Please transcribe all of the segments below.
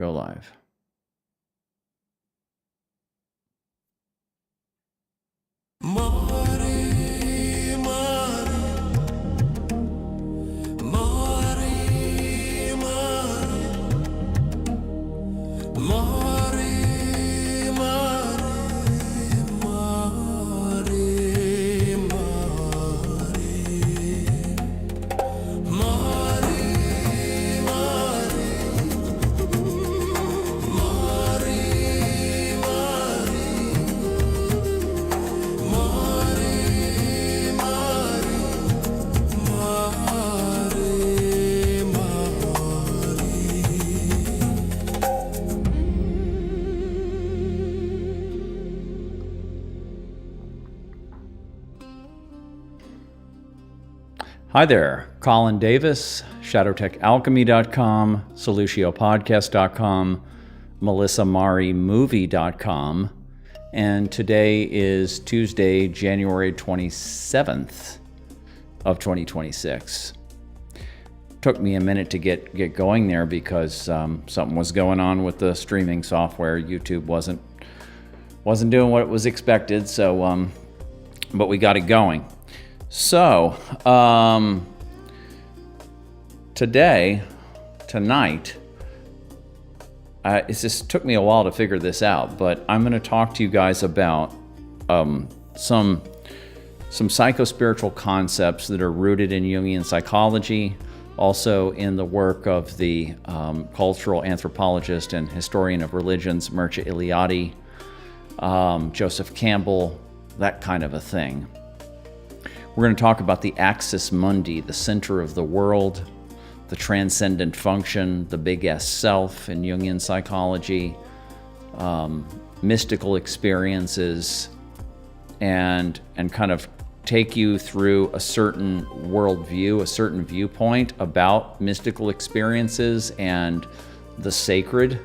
Go live. Hi there, Colin Davis, ShadowTechAlchemy.com, SolutioPodcast.com, MelissaMariMovie.com, and today is Tuesday, January 27th of 2026. Took me a minute to get going there because something was going on with the streaming software. YouTube wasn't doing what it was expected, so but we got it going. So, tonight, it just took me a while to figure this out, but I'm going to talk to you guys about some psychospiritual concepts that are rooted in Jungian psychology, also in the work of the cultural anthropologist and historian of religions, Mircea Eliade, Joseph Campbell, that kind of a thing. We're going to talk about the axis mundi, the center of the world, the transcendent function, the big S self in Jungian psychology, mystical experiences, and kind of take you through a certain worldview, a certain viewpoint about mystical experiences and the sacred,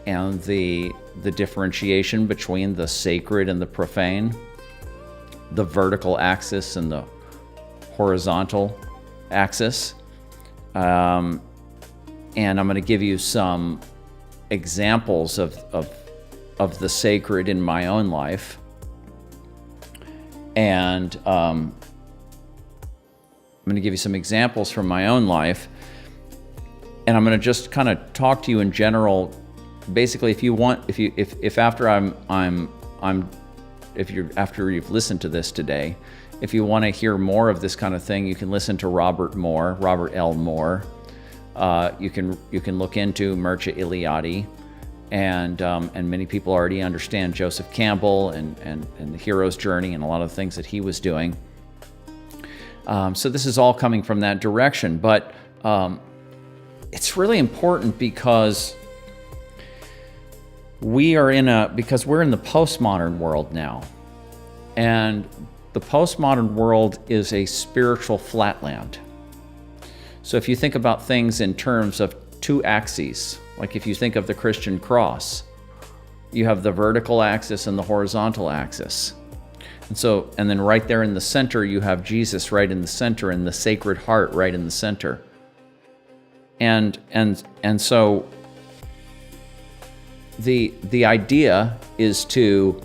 and the differentiation between the sacred and the profane, the vertical axis and the horizontal axis. And I'm going to give you some examples of the sacred in my own life. And I'm going to give you some examples from my own life. And I'm going to just kind of talk to you in general. Basically, if you want, if after after you've listened to this today, if you want to hear more of this kind of thing, you can listen to Robert L. Moore. You can look into Mircea Eliade, and many people already understand Joseph Campbell and the hero's journey and a lot of the things that he was doing. So this is all coming from that direction, but it's really important because we're in the postmodern world now, and the postmodern world is a spiritual flatland. So if you think about things in terms of two axes, like if you think of the Christian cross, you have the vertical axis and the horizontal axis. And then right there in the center, you have Jesus right in the center and the Sacred Heart right in the center. And so the idea is to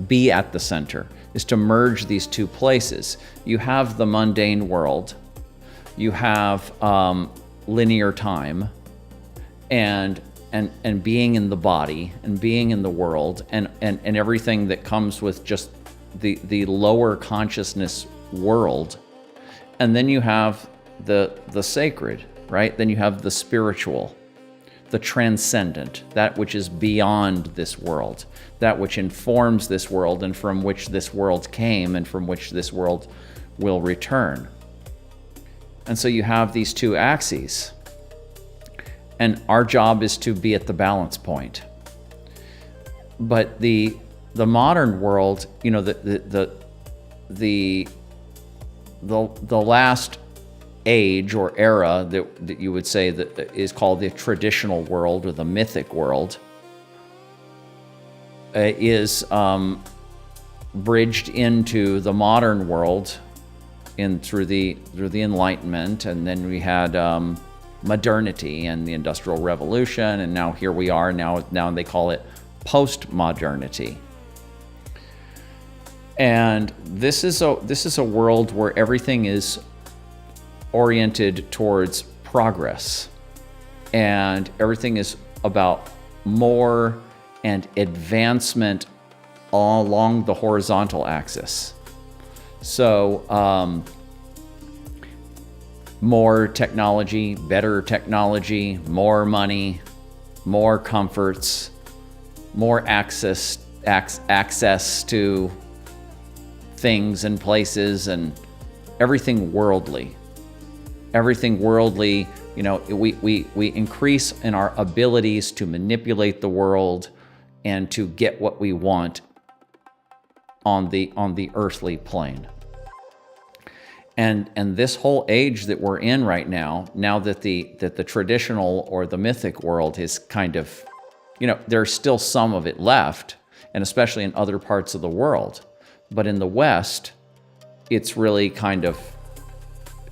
be at the center, is to merge these two places. You have the mundane world, you have linear time, and being in the body, and being in the world, and everything that comes with just the lower consciousness world. And then you have the sacred, right? Then you have the spiritual, the transcendent, that which is beyond this world, that which informs this world and from which this world came and from which this world will return. And so you have these two axes, and our job is to be at the balance point. But the modern world, you know, the last age or era that you would say that is called the traditional world or the mythic world is bridged into the modern world through the Enlightenment, and then we had modernity and the Industrial Revolution, and now here we are. Now they call it post-modernity. And this is a world where everything is oriented towards progress, and everything is about more and advancement along the horizontal axis. So more technology, better technology, more money, more comforts, more access to things and places, and everything worldly. Everything worldly, you know, we increase in our abilities to manipulate the world and to get what we want on the earthly plane. And this whole age that we're in right now that the traditional or the mythic world is kind of, you know, there's still some of it left, and especially in other parts of the world. But in the West, it's really kind of,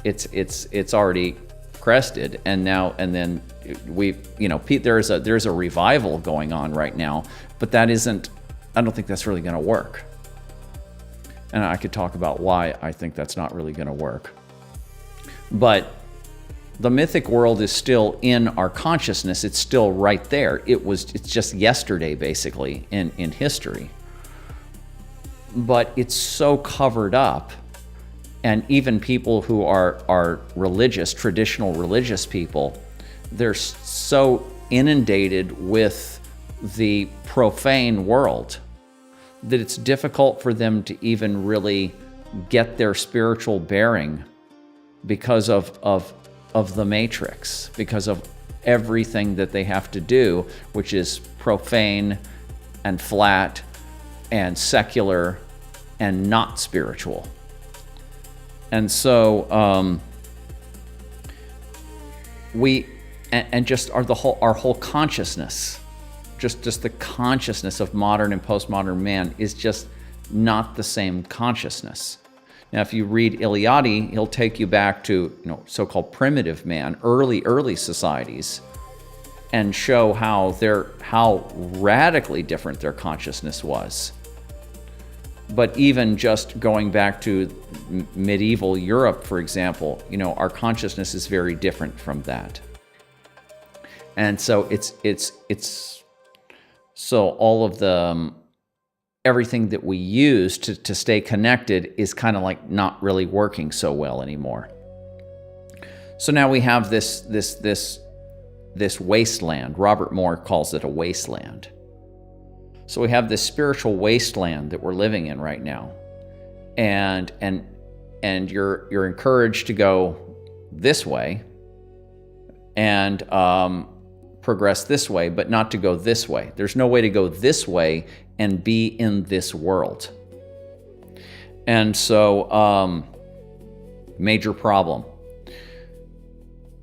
it's already crested, and then there's a revival going on right now, but I don't think that's really going to work. And I could talk about why I think that's not really going to work. But the mythic world is still in our consciousness. It's still right there. It's just yesterday, basically, in history. But it's so covered up, and even people who are religious, traditional religious people, they're so inundated with the profane world that it's difficult for them to even really get their spiritual bearing because of the matrix, because of everything that they have to do, which is profane and flat and secular and not spiritual. And so our whole consciousness, just the consciousness of modern and postmodern man is just not the same consciousness. Now, if you read Eliade, he'll take you back to, you know, so-called primitive man, early societies, and show how radically different their consciousness was. But even just going back to medieval Europe, for example, you know, our consciousness is very different from that. And so so all of the everything that we use to stay connected is kind of like not really working so well anymore. So now we have this wasteland. Robert Moore calls it a wasteland. So we have this spiritual wasteland that we're living in right now, and you're encouraged to go this way and progress this way, but not to go this way. There's no way to go this way and be in this world. And so, major problem.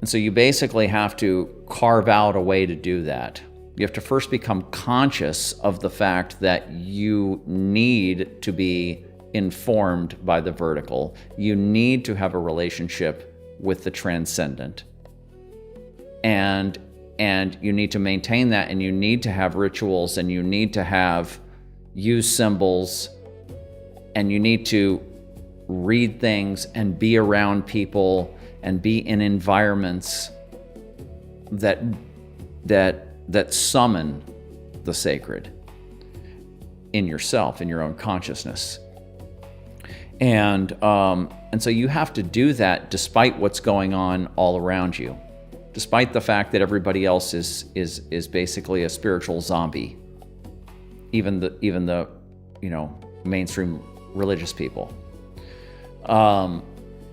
And so you basically have to carve out a way to do that. You have to first become conscious of the fact that you need to be informed by the vertical. You need to have a relationship with the transcendent. And you need to maintain that, and you need to have rituals, and you need to use symbols, and you need to read things and be around people and be in environments that summon the sacred in yourself, in your own consciousness. And so you have to do that despite what's going on all around you, despite the fact that everybody else is basically a spiritual zombie, even the mainstream religious people.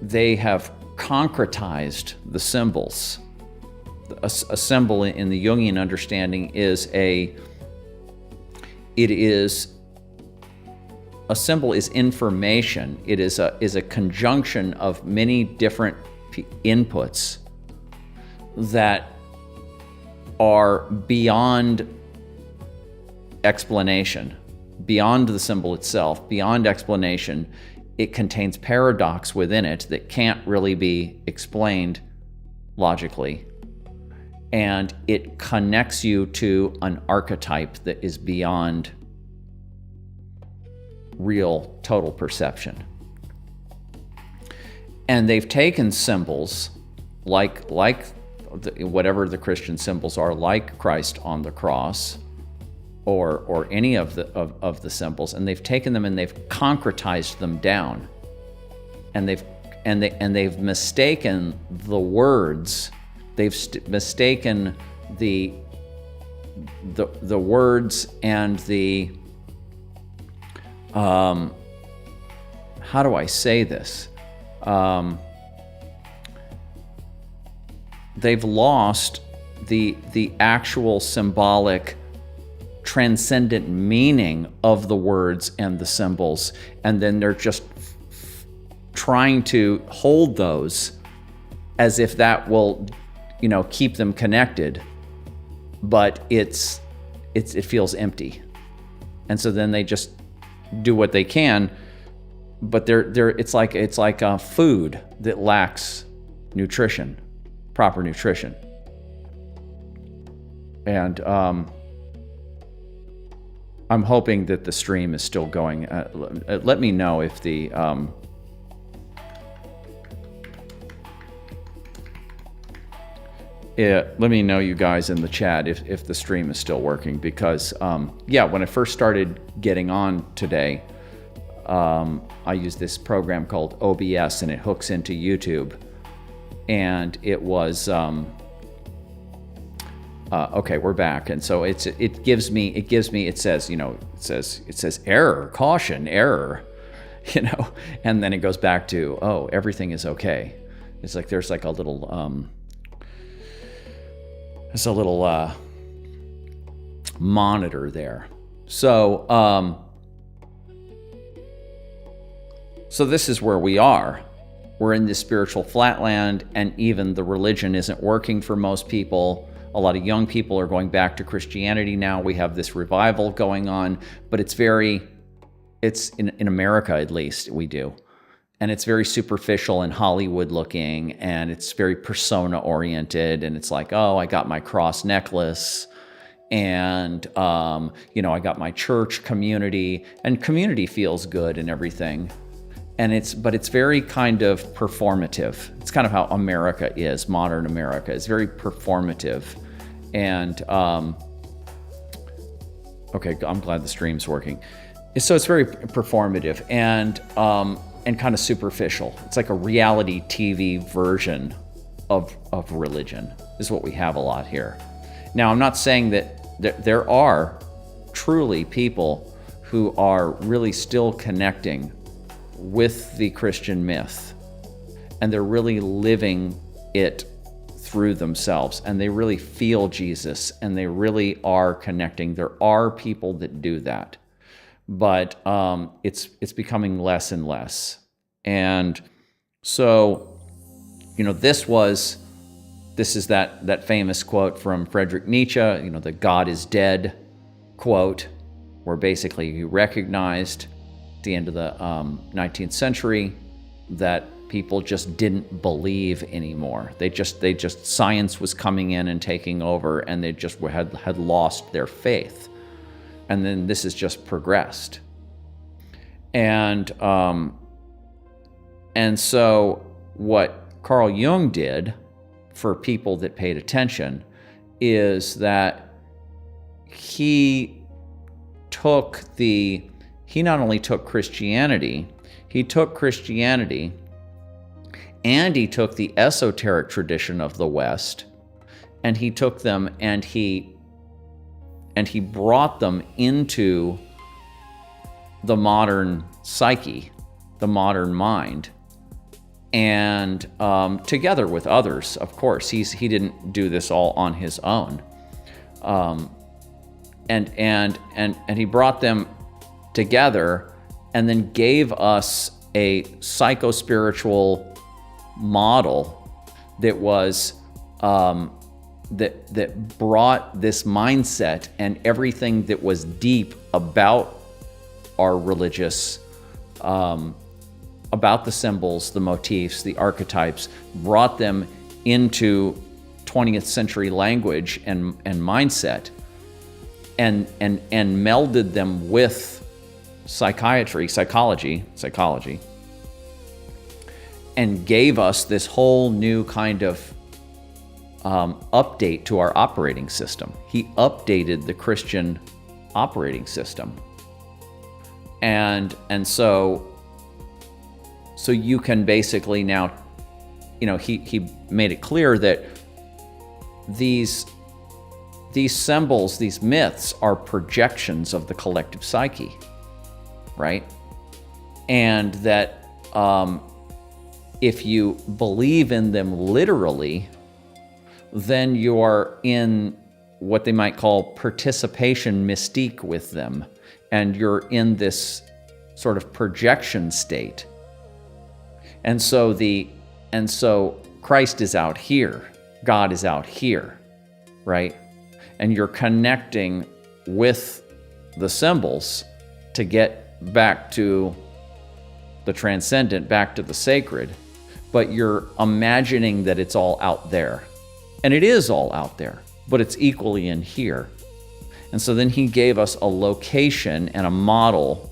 They have concretized the symbols. A symbol in the Jungian understanding is a symbol is information. It is a conjunction of many different inputs that are beyond explanation, beyond the symbol itself, beyond explanation. It contains paradox within it that can't really be explained logically and it connects you to an archetype that is beyond real total perception. And they've taken symbols like whatever the Christian symbols are, like Christ on the cross, or any of the symbols, and they've taken them and they've concretized them down, and they've mistaken the words, mistaken the words and the how do I say this? They've lost the actual symbolic, transcendent meaning of the words and the symbols, and then they're just trying to hold those as if that will, keep them connected, but it feels empty, and so then they just do what they can, but it's like a food that lacks nutrition, proper nutrition, and I'm hoping that the stream is still going. Let me know if the let me know, you guys in the chat, if the stream is still working, because when I first started getting on today, I use this program called OBS, and it hooks into YouTube, and it was okay, we're back, and so it says error, caution, error, and then it goes back to, everything is okay. It's like there's like a little monitor there. So this is where we are. We're in this spiritual flatland, and even the religion isn't working for most people. A lot of young people are going back to Christianity now. We have this revival going on, but it's in America, at least, we do. And it's very superficial and Hollywood looking, and it's very persona oriented, and it's like, I got my cross necklace, and I got my church community, and community feels good and everything. But it's very kind of performative. It's kind of how America is, modern America. It's very performative. And, okay, I'm glad the stream's working. So it's very performative and kind of superficial. It's like a reality TV version of religion is what we have a lot here. Now, I'm not saying that there are truly people who are really still connecting with the Christian myth, and they're really living it through themselves, and they really feel Jesus, and they really are connecting. There are people that do that, but it's becoming less and less. And so, this is that famous quote from Friedrich Nietzsche, the God is dead quote, where basically he recognized at the end of the 19th century that people just didn't believe anymore. They just science was coming in and taking over, and they just had lost their faith. And then this has just progressed. And so what Carl Jung did, for people that paid attention, is that he not only took Christianity, and he took the esoteric tradition of the West, and he took them and he brought them into the modern psyche, the modern mind, and together with others, of course. He didn't do this all on his own, and he brought them together, and then gave us a psycho-spiritual model that was that brought this mindset and everything that was deep about our religious, about the symbols, the motifs, the archetypes, brought them into 20th century language and mindset and melded them with psychology, and gave us this whole new kind of update to our operating system. He updated the Christian operating system. And so you can basically now, he made it clear that these symbols, these myths, are projections of the collective psyche, right? And that if you believe in them literally, then you are in what they might call participation mystique with them, and you're in this sort of projection state. And so Christ is out here, God is out here, right? And you're connecting with the symbols to get back to the transcendent, back to the sacred, but you're imagining that it's all out there. And it is all out there, but it's equally in here. And so then he gave us a location and a model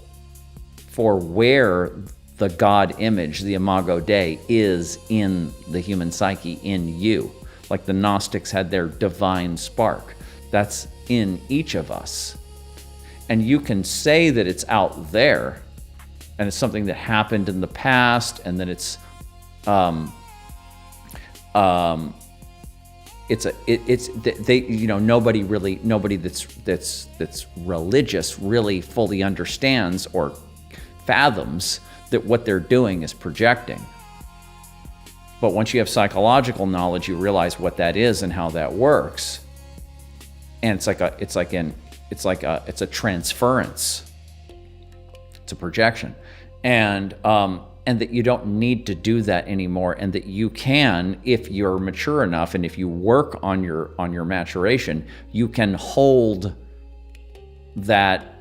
for where the God image, the imago Dei, is in the human psyche, in you. Like the Gnostics had their divine spark. That's in each of us. And you can say that it's out there, and it's something that happened in the past, and that it's nobody that's religious really fully understands or fathoms that what they're doing is projecting. But once you have psychological knowledge, you realize what that is and how that works. And it's a transference. It's a projection. And that you don't need to do that anymore, and that you can, if you're mature enough and if you work on your maturation, you can hold that.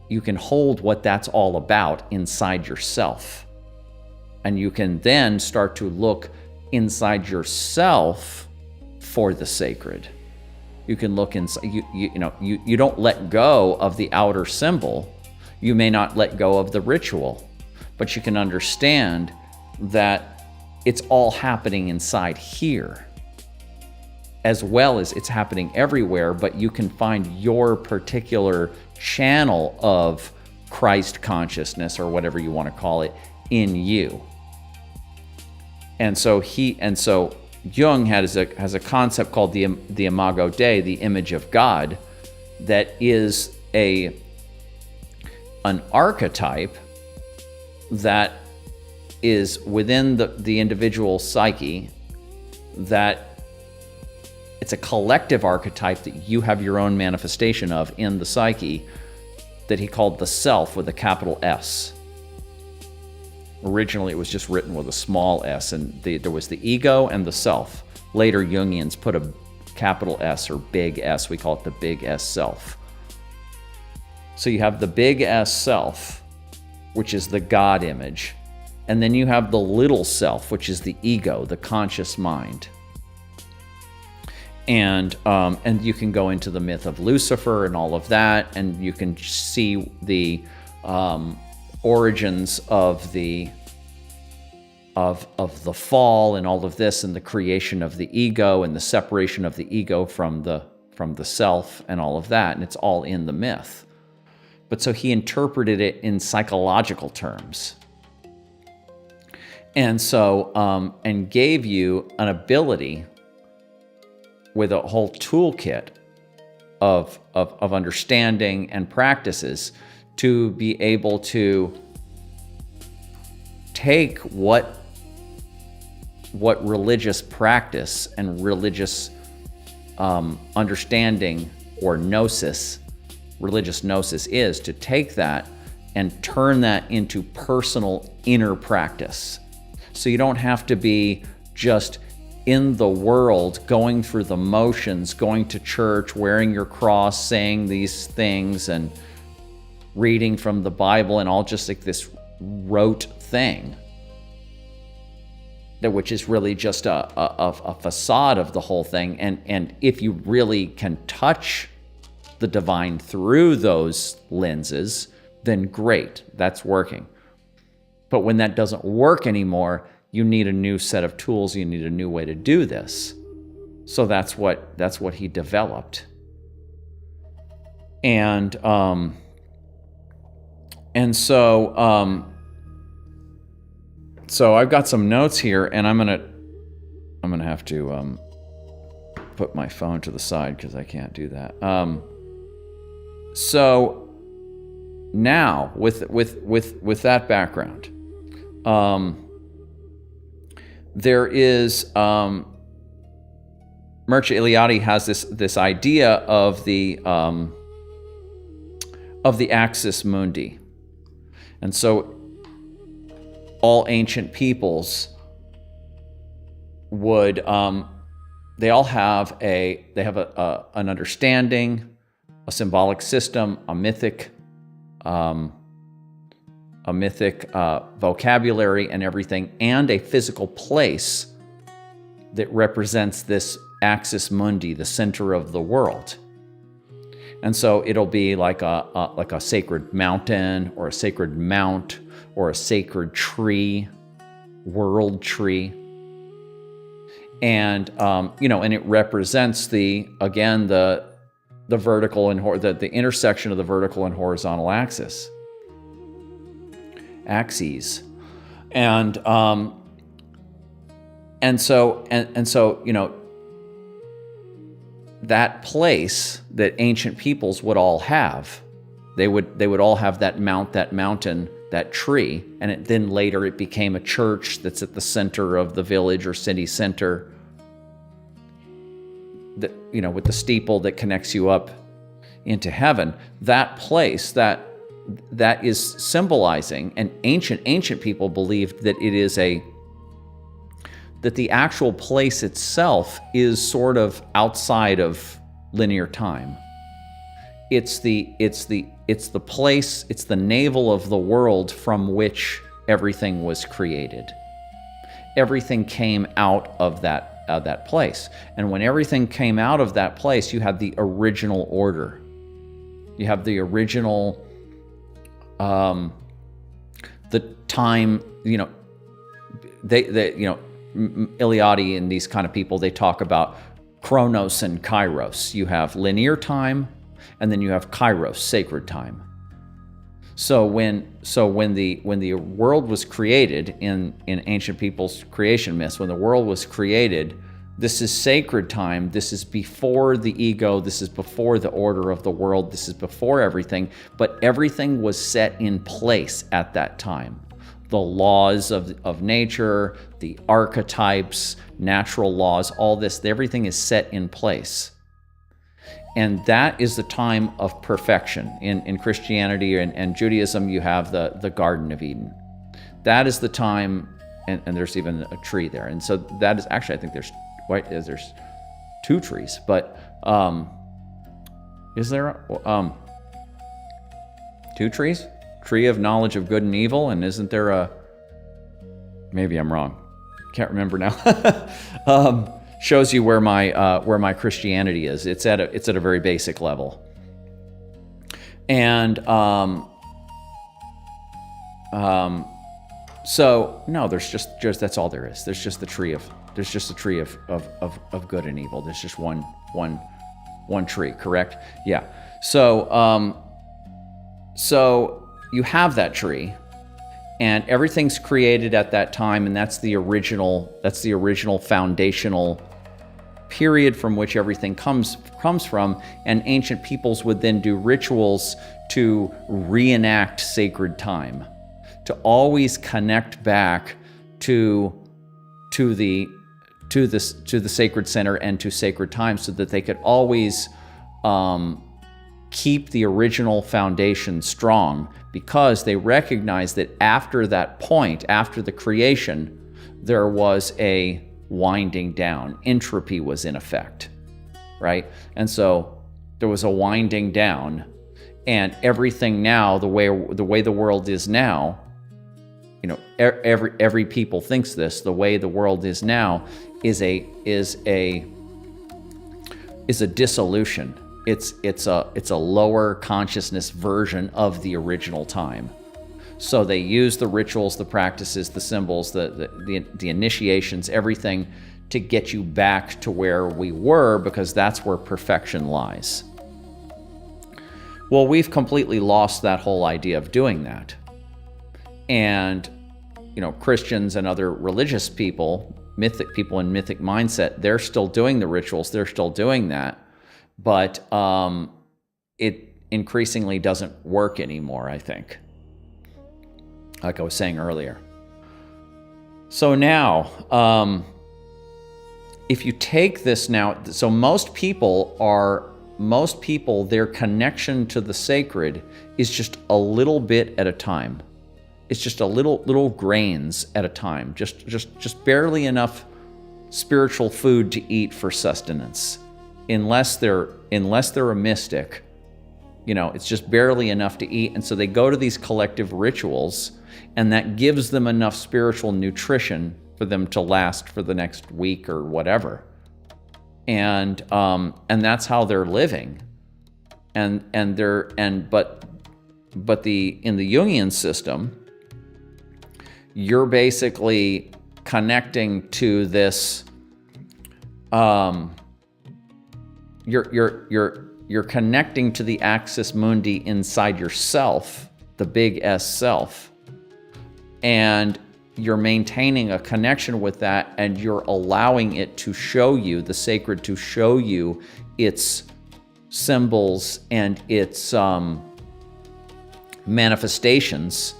You can hold what that's all about inside yourself. And you can then start to look inside yourself for the sacred. You can look inside, you don't let go of the outer symbol. You may not let go of the ritual, but you can understand that it's all happening inside here, as well as it's happening everywhere, but you can find your particular channel of Christ consciousness, or whatever you want to call it, in you. And so Jung has a concept called the imago Dei, the image of God, that is an archetype that is within the individual psyche, that it's a collective archetype that you have your own manifestation of in the psyche, that he called the self with a capital S. Originally, it was just written with a small s, and there was the ego and the self. Later, Jungians put a capital S or big S. We call it the big S self. So you have the big S self, which is the God image. And then you have the little self, which is the ego, the conscious mind. And you can go into the myth of Lucifer and all of that, and you can see the origins of the fall and all of this, and the creation of the ego and the separation of the ego from the self and all of that, and it's all in the myth. But so he interpreted it in psychological terms, and so and gave you an ability with a whole toolkit of understanding and practices to be able to take what religious practice and religious understanding or gnosis, religious gnosis is, to take that and turn that into personal inner practice. So you don't have to be just in the world, going through the motions, going to church, wearing your cross, saying these things, and reading from the Bible, and all just like this rote thing. which is really just a facade of the whole thing. And if you really can touch the divine through those lenses, then great, that's working. But when that doesn't work anymore, you need a new set of tools, you need a new way to do this. So that's what he developed. And so I've got some notes here, and I'm gonna have to put my phone to the side because I can't do that. So now with that background, there is Mircea Eliade has this idea of the axis mundi, and so all ancient peoples would they all have an understanding, a symbolic system, a mythic vocabulary and everything, and a physical place that represents this axis mundi, the center of the world. And so it'll be like a sacred mountain, or a sacred mount, or a sacred tree, world tree. And and it represents the vertical and the intersection of the vertical and horizontal axes. And so that place that ancient peoples would all have, they would all have that mount, that mountain, that tree, and then later it became a church that's at the center of the village or city center, that, with the steeple that connects you up into heaven. That place that is symbolizing, and ancient people believed that it is that the actual place itself is sort of outside of linear time. It's the place, it's the navel of the world from which everything was created. Everything came out of that place. And when everything came out of that place, you had the original order. You have the original, the time, Eliade and these kind of people, they talk about chronos and kairos. You have linear time, and then you have kairos, sacred time. So when the world was created in ancient people's creation myths, when the world was created, this is sacred time. This is before the ego. This is before the order of the world. This is before everything. But everything was set in place at that time. The laws of nature, the archetypes, natural laws, all this, everything is set in place. And that is the time of perfection. In Christianity and Judaism, you have the Garden of Eden. That is the time, and there's even a tree there. And so that is actually, I think there's two trees, but is there two trees? Tree of knowledge of good and evil, and isn't there maybe I'm wrong, can't remember now. Shows you where my Christianity is. It's at a very basic level. And so no, there's just that's all there is. There's just a tree of good and evil. There's just one tree, correct? Yeah. So you have that tree, and everything's created at that time, and that's the original foundational period from which everything comes from. And ancient peoples would then do rituals to reenact sacred time, to always connect back to the sacred center and to sacred time, so that they could always keep the original foundation strong, because they recognized that after that point, after the creation, there was a winding down. Entropy was in effect, right? And so there was a winding down, and everything now, the way the world is now, every people thinks this, the way the world is now is a dissolution. It's a lower consciousness version of the original time. So they use the rituals, the practices, the symbols, the initiations, everything to get you back to where we were, because that's where perfection lies. Well, we've completely lost that whole idea of doing that. And, Christians and other religious people, mythic people in mythic mindset, they're still doing the rituals, they're still doing that, but it increasingly doesn't work anymore, I think, like I was saying earlier. So now, if you take this now, so most people, their connection to the sacred is just a little bit at a time. It's just a little grains at a time, just barely enough spiritual food to eat for sustenance. Unless they're a mystic, it's just barely enough to eat. And so they go to these collective rituals, and that gives them enough spiritual nutrition for them to last for the next week or whatever. And that's how they're living. But in the Jungian system, you're basically connecting to this. You're connecting to the axis mundi inside yourself, the big S self, and you're maintaining a connection with that, and you're allowing it to show you, the sacred to show you its symbols and its manifestations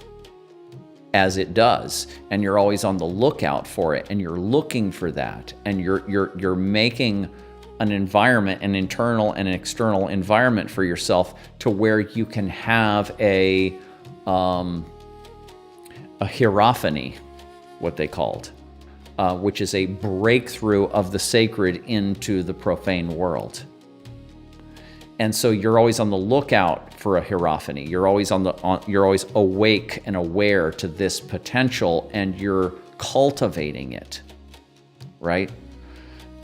as it does. And you're always on the lookout for it, and you're looking for that, and you're making an environment, an internal and an external environment for yourself, to where you can have a hierophany, what they called, which is a breakthrough of the sacred into the profane world. And so you're always on the lookout for a hierophany. You're always you're always awake and aware to this potential, and you're cultivating it, right?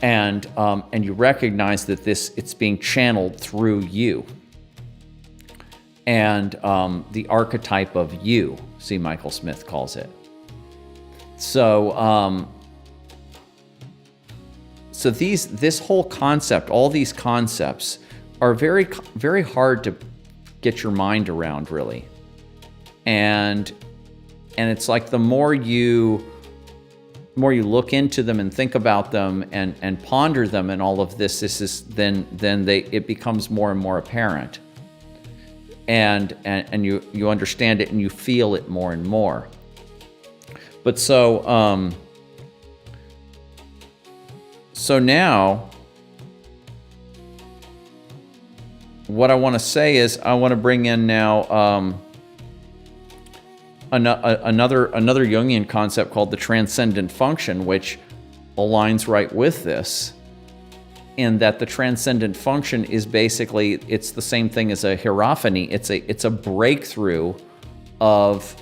And you recognize that it's being channeled through you. And the archetype of you, C. Michael Smith calls it. So this whole concept, all these concepts, are very, very hard to get your mind around, really. And it's like the more you look into them and think about them and ponder them and all of this, it becomes more and more apparent. And you understand it and you feel it more and more. But so now, what I want to say is, I want to bring in now another Jungian concept called the transcendent function, which aligns right with this, in that the transcendent function is basically, it's the same thing as a hierophany. It's a breakthrough of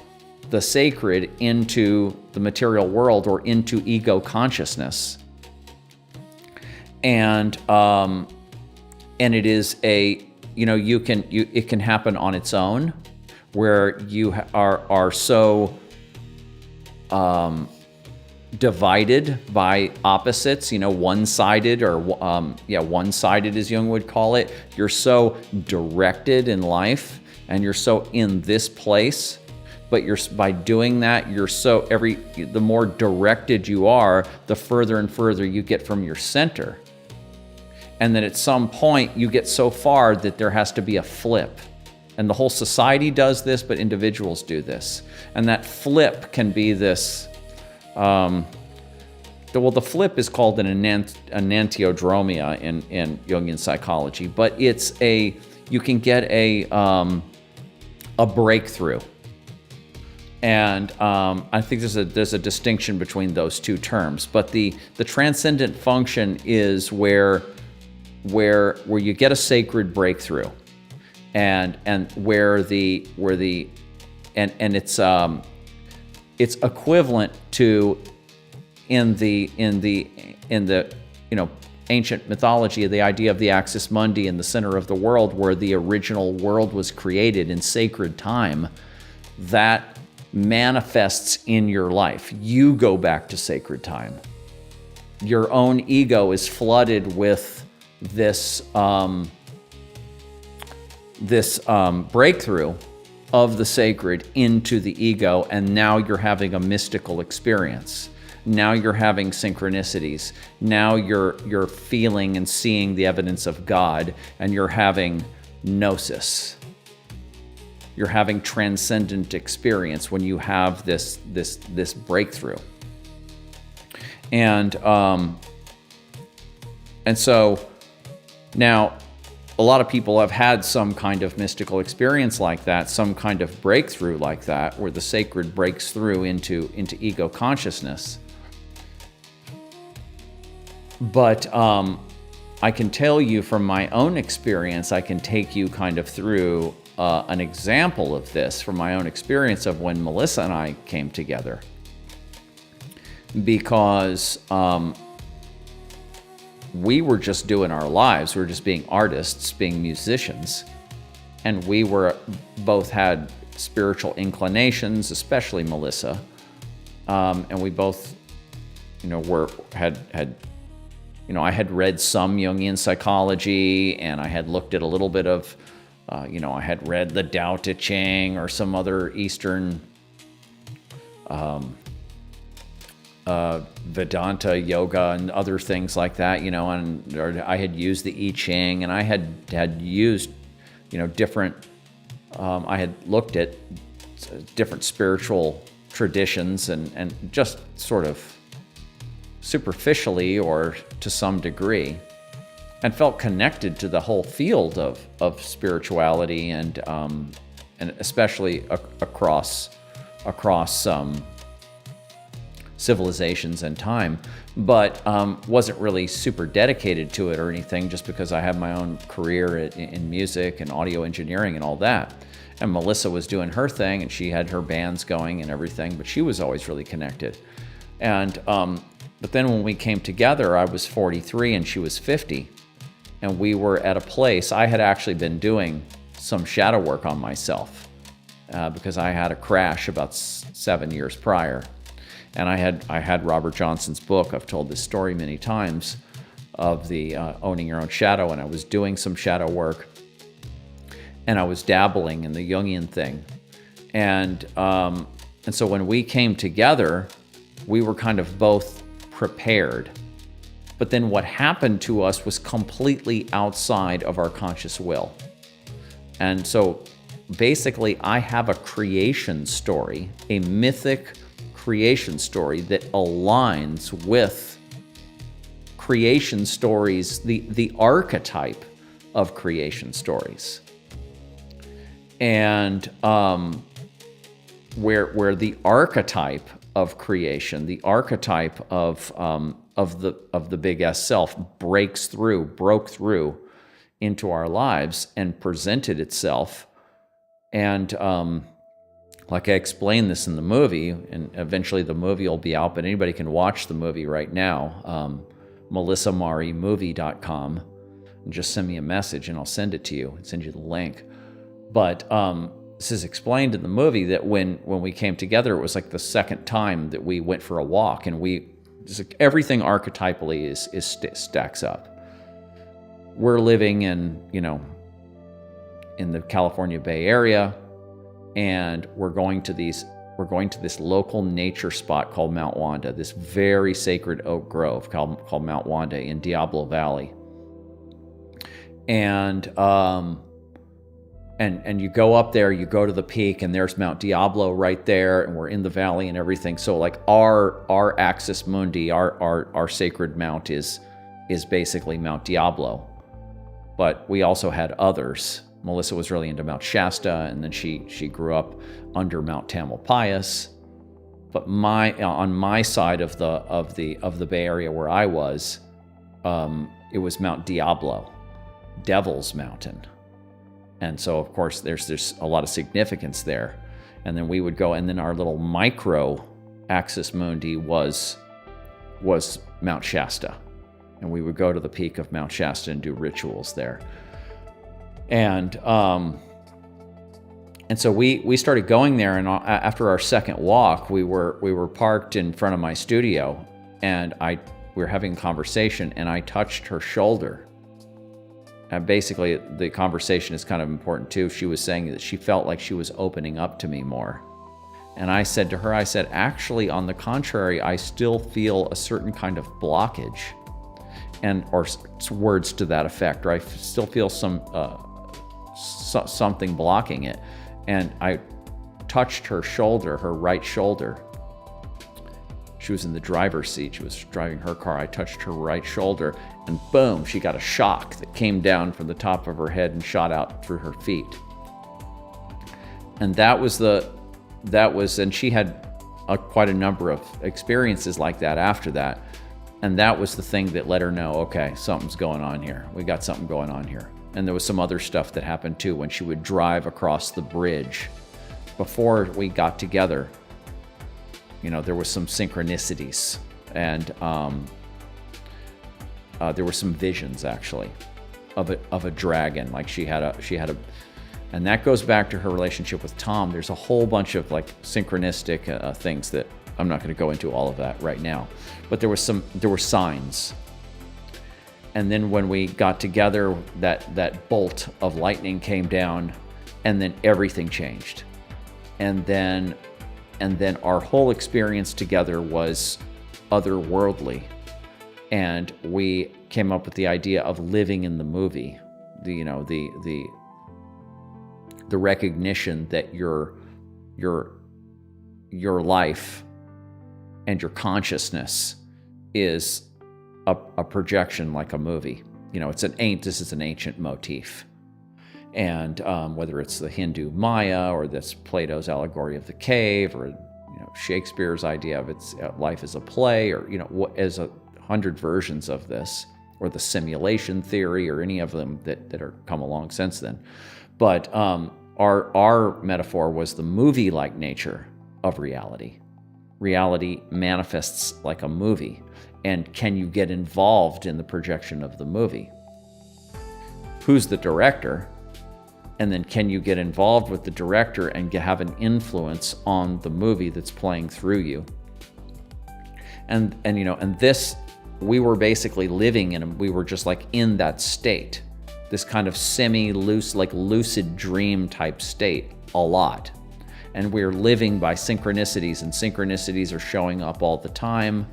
the sacred into the material world, or into ego consciousness. And it is it can happen on its own, where you are so divided by opposites, one-sided, or one-sided as Jung would call it. You're so directed in life, and you're so in this place, but by doing that, the more directed you are, the further and further you get from your center. And then at some point, you get so far that there has to be a flip. And the whole society does this, but individuals do this. And that flip can be this, the flip is called an enantiodromia in Jungian psychology, but you can get a breakthrough. And I think there's a distinction between those two terms. But the transcendent function is where you get a sacred breakthrough, and it's it's equivalent to in the ancient mythology of the idea of the axis mundi in the center of the world, where the original world was created in sacred time. That manifests in your life. You go back to sacred time. Your own ego is flooded with this breakthrough of the sacred into the ego, and now you're having a mystical experience. Now you're having synchronicities. Now you're feeling and seeing the evidence of God, and you're having gnosis. You're having transcendent experience when you have this breakthrough. And so now a lot of people have had some kind of mystical experience like that, some kind of breakthrough like that, where the sacred breaks through into ego consciousness. But I can tell you from my own experience, I can take you kind of through an example of this from my own experience of when Melissa and I came together. Because we were just doing our lives. We were just being artists, being musicians. And we were both had spiritual inclinations, especially Melissa. And we both, I had read some Jungian psychology, and I had looked at a little bit of, I had read the Tao Te Ching or some other Eastern Vedanta yoga and other things like that, and I had used the I Ching, and I had used, different, I had looked at different spiritual traditions and just sort of superficially or to some degree, and felt connected to the whole field of spirituality and especially across civilizations and time, but wasn't really super dedicated to it or anything, just because I had my own career in music and audio engineering and all that. And Melissa was doing her thing, and she had her bands going and everything, but she was always really connected. And but then when we came together, I was 43 and she was 50, and we were at a place. I had actually been doing some shadow work on myself because I had a crash about 7 years prior. And I had Robert Johnson's book. I've told this story many times of the owning your own shadow, and I was doing some shadow work, and I was dabbling in the Jungian thing, and so when we came together, we were kind of both prepared. But then what happened to us was completely outside of our conscious will, and so basically, I have a creation story, a mythic creation story that aligns with creation stories, the archetype of creation stories, and where the archetype of creation, the archetype of the big S self broke through into our lives and presented itself. And like I explained this in the movie, and eventually the movie will be out, but anybody can watch the movie right now, melissamarimovie.com, and just send me a message and I'll send it to you and send you the link. But this is explained in the movie that when we came together, it was like the second time that we went for a walk, and everything archetypally stacks up. We're living in the California Bay Area, and we're going to this local nature spot called Mount Wanda, this very sacred oak grove called Mount Wanda in Diablo Valley. And you go up there, you go to the peak, and there's Mount Diablo right there, and we're in the valley and everything. So like our axis mundi, our sacred mount is basically Mount Diablo. But we also had others. Melissa was really into Mount Shasta, and then she grew up under Mount Tamalpais. But on my side of the Bay Area where I was, it was Mount Diablo, Devil's Mountain. And so, of course, there's a lot of significance there. And then we would go, and then our little micro axis mundi was Mount Shasta. And we would go to the peak of Mount Shasta and do rituals there. And so we started going there, and after our second walk, we were parked in front of my studio, and we were having a conversation, and I touched her shoulder. And basically, the conversation is kind of important too. She was saying that she felt like she was opening up to me more. And I said to her, actually, on the contrary, I still feel a certain kind of blockage, or words to that effect, or I still feel something blocking it. And I touched her shoulder, her right shoulder. She was in the driver's seat. She was driving her car. I touched her right shoulder, and boom, she got a shock that came down from the top of her head and shot out through her feet. And and she had quite a number of experiences like that after that. And that was the thing that let her know, okay, something's going on here. We got something going on here. And there was some other stuff that happened too when she would drive across the bridge. Before we got together, there was some synchronicities, and there were some visions actually of a dragon. Like she had a, and that goes back to her relationship with Tom. There's a whole bunch of like synchronistic things that I'm not going to go into all of that right now, but there were signs. And then when we got together, that bolt of lightning came down, and then everything changed. And then our whole experience together was otherworldly. And we came up with the idea of living in the movie. The recognition that your life and your consciousness is a projection like a movie. This is an ancient motif. And whether it's the Hindu Maya, or this Plato's allegory of the cave, or Shakespeare's idea of its life as a play, or as 100 versions of this, or the simulation theory, or any of them that are come along since then. But our metaphor was the movie-like nature of reality. Reality manifests like a movie. And can you get involved in the projection of the movie? Who's the director? And then can you get involved with the director and have an influence on the movie that's playing through you? And this, we were basically living in, we were just like in that state, this kind of semi-loose, like lucid dream type state a lot. And we're living by synchronicities, and synchronicities are showing up all the time.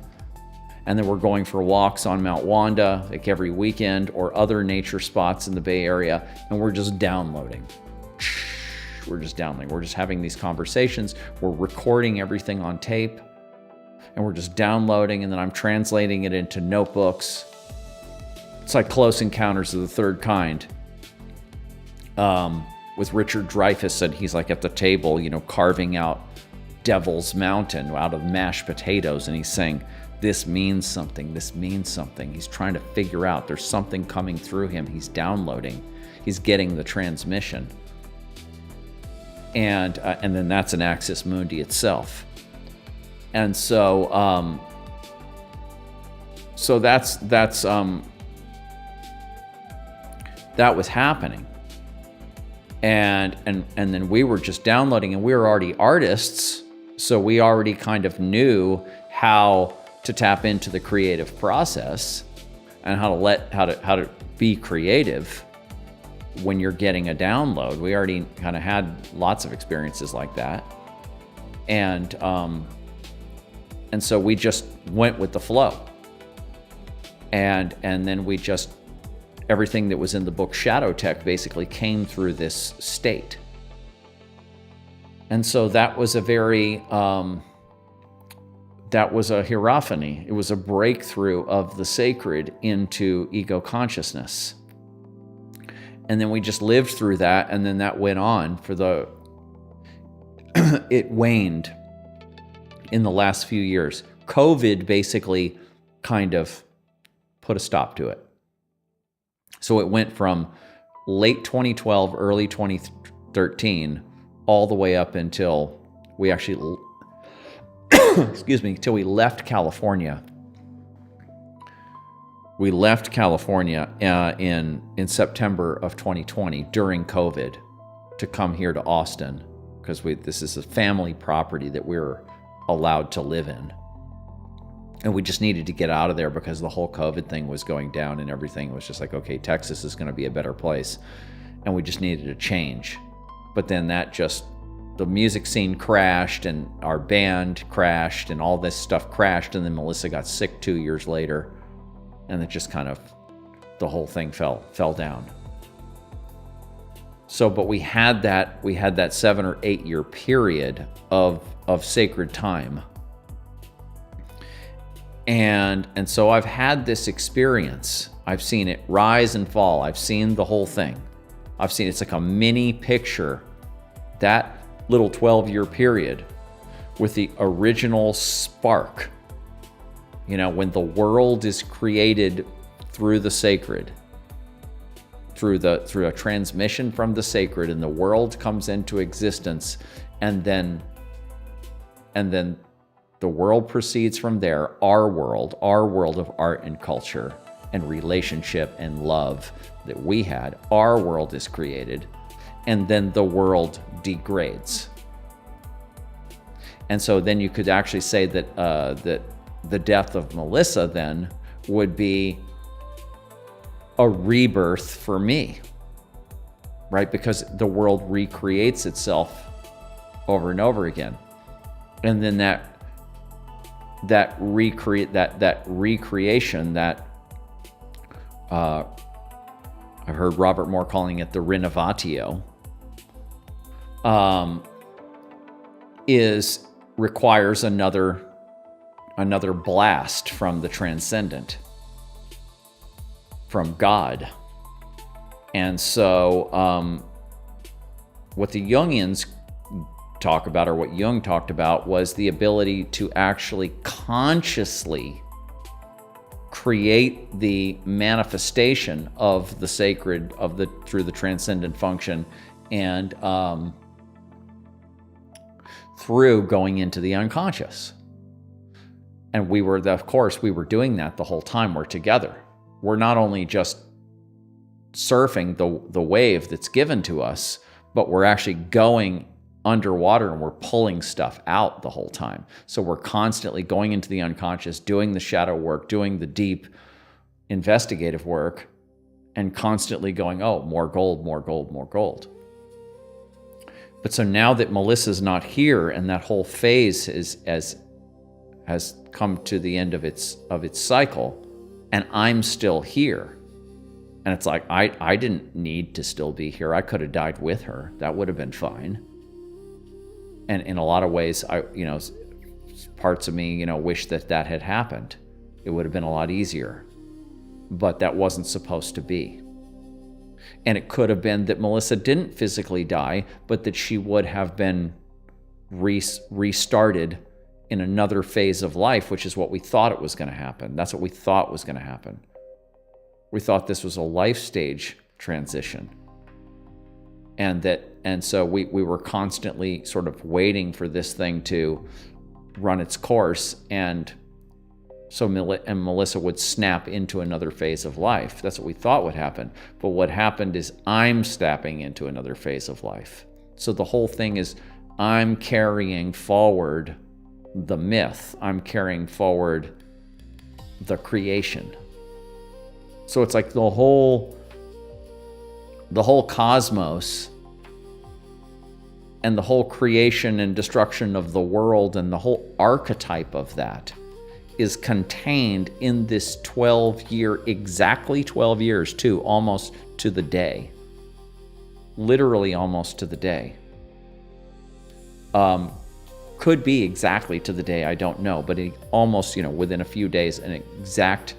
And then we're going for walks on Mount Wanda, like every weekend, or other nature spots in the Bay Area, and we're just downloading. We're just downloading. We're just having these conversations. We're recording everything on tape, and we're just downloading, and then I'm translating it into notebooks. It's like Close Encounters of the Third Kind with Richard Dreyfuss, and he's like at the table, carving out Devil's Mountain out of mashed potatoes, and he's saying, this means something, this means something. He's trying to figure out, there's something coming through him. He's downloading, he's getting the transmission. And then that's an axis mundi itself. And so that was happening. And then we were just downloading, and we were already artists, so we already kind of knew how to tap into the creative process and how to be creative when you're getting a download. We already kind of had lots of experiences like that. And so we just went with the flow. And then we just, everything that was in the book Shadow Tech basically came through this state. And so that was a very, that was a hierophany. It was a breakthrough of the sacred into ego consciousness. And then we just lived through that, and then that went on for it waned in the last few years. COVID basically kind of put a stop to it. So it went from late 2012, early 2013, all the way up until we actually, excuse me, till we left California. We left California in September of 2020 during COVID to come here to Austin, because this is a family property that we're allowed to live in. And we just needed to get out of there because the whole COVID thing was going down and everything. It was just like, okay, Texas is going to be a better place. And we just needed a change. But then the music scene crashed and our band crashed and all this stuff crashed. And then Melissa got sick 2 years later. And it just kind of, the whole thing fell down. So, but we had that 7 or 8 year period of sacred time. And so I've had this experience. I've seen it rise and fall. I've seen the whole thing. It's like a mini picture, that little 12-year period with the original spark. When the world is created through the sacred, through a transmission from the sacred, and the world comes into existence, and then the world proceeds from there. Our world of art and culture and relationship and love that we had, our world is created, and then the world degrades. And so then you could actually say that the death of Melissa then would be a rebirth for me, right? Because the world recreates itself over and over again. And then that recreation, I've heard Robert Moore calling it the renovatio, requires another blast from the transcendent, from God. And so what the Jungians talk about, or what Jung talked about, was the ability to actually consciously create the manifestation of the sacred, through the transcendent function, and through going into the unconscious. And we were doing that the whole time we're together. We're not only just surfing the wave that's given to us, but we're actually going underwater and we're pulling stuff out the whole time. So we're constantly going into the unconscious, doing the shadow work, doing the deep investigative work, and constantly going, oh, more gold, more gold, more gold. But so now that Melissa's not here and that whole phase has come to the end of its cycle, and I'm still here. And it's like, I didn't need to still be here. I could have died with her. That would have been fine. And in a lot of ways, parts of me, wish that had happened. It would have been a lot easier. But that wasn't supposed to be. And it could have been that Melissa didn't physically die, but that she would have been restarted in another phase of life, which is what we thought it was going to happen. That's what we thought was going to happen. We thought this was a life stage transition. And so we were constantly sort of waiting for this thing to run its course, and so Melissa would snap into another phase of life. That's what we thought would happen. But what happened is I'm snapping into another phase of life. So the whole thing is I'm carrying forward the myth. I'm carrying forward the creation. So it's like the whole cosmos and the whole creation and destruction of the world and the whole archetype of that is contained in this 12-year, exactly 12 years too, almost to the day. Literally almost to the day. Could be exactly to the day, I don't know, but it almost, within a few days, an exact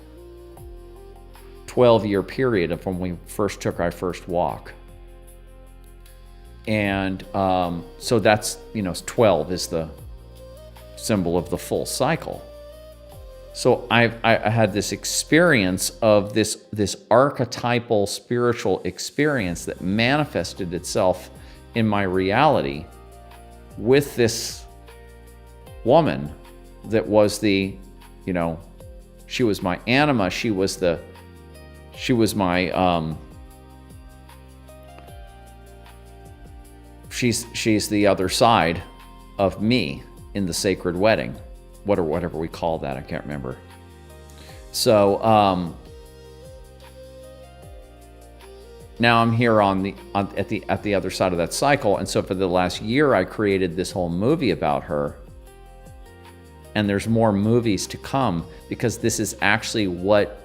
12-year period of when we first took our first walk. And so that's, 12 is the symbol of the full cycle. So I had this experience of this archetypal spiritual experience that manifested itself in my reality with this woman that was the, she was my anima. She was my, she's the other side of me in the sacred wedding, whatever we call that. I can't remember. So now I'm here at the other side of that cycle, and so for the last year I created this whole movie about her, and there's more movies to come because this is actually what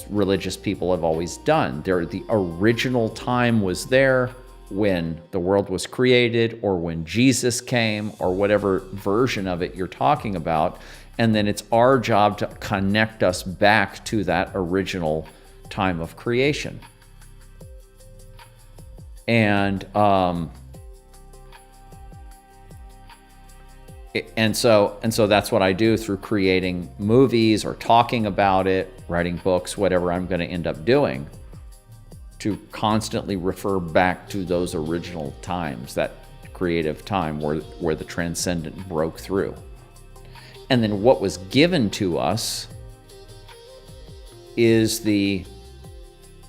religious people have always done. The original time was there when the world was created, or when Jesus came, or whatever version of it you're talking about. And then it's our job to connect us back to that original time of creation. And so that's what I do through creating movies or talking about it, writing books, whatever I'm going to end up doing, to constantly refer back to those original times, that creative time where the transcendent broke through. And then what was given to us is the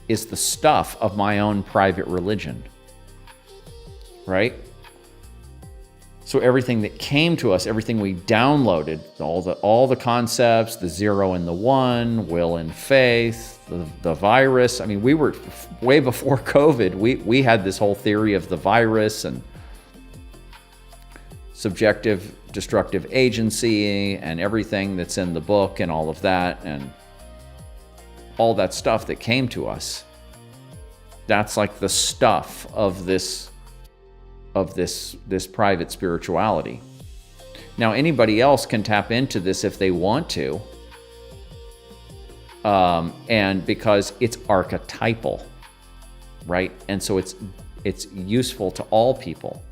stuff of my own private religion, right? So everything that came to us, everything we downloaded, all the concepts, the zero and the one, will and faith, the virus. I mean, we were way before COVID. We had this whole theory of the virus and subjective destructive agency and everything that's in the book and all of that, and all that stuff that came to us. That's like the stuff of this private spirituality. Now, anybody else can tap into this if they want to, and because it's archetypal, right? And so it's useful to all people.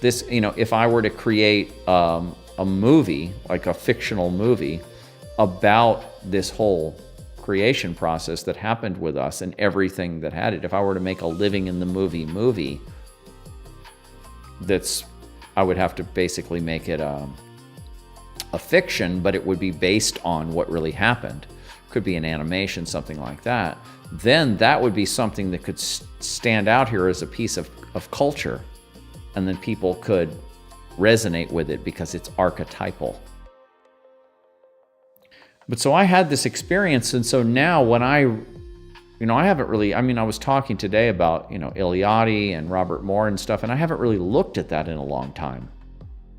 This, if I were to create a movie, like a fictional movie, about this whole creation process that happened with us and everything that had it, if I were to make a living in the movie, I would have to basically make it a fiction, but it would be based on what really happened. Could be an animation, something like that. Then that would be something that could stand out here as a piece of culture, and then people could resonate with it because it's archetypal. But so I had this experience, and so now when I haven't really, I was talking today about, Eliade and Robert Moore and stuff, and I haven't really looked at that in a long time.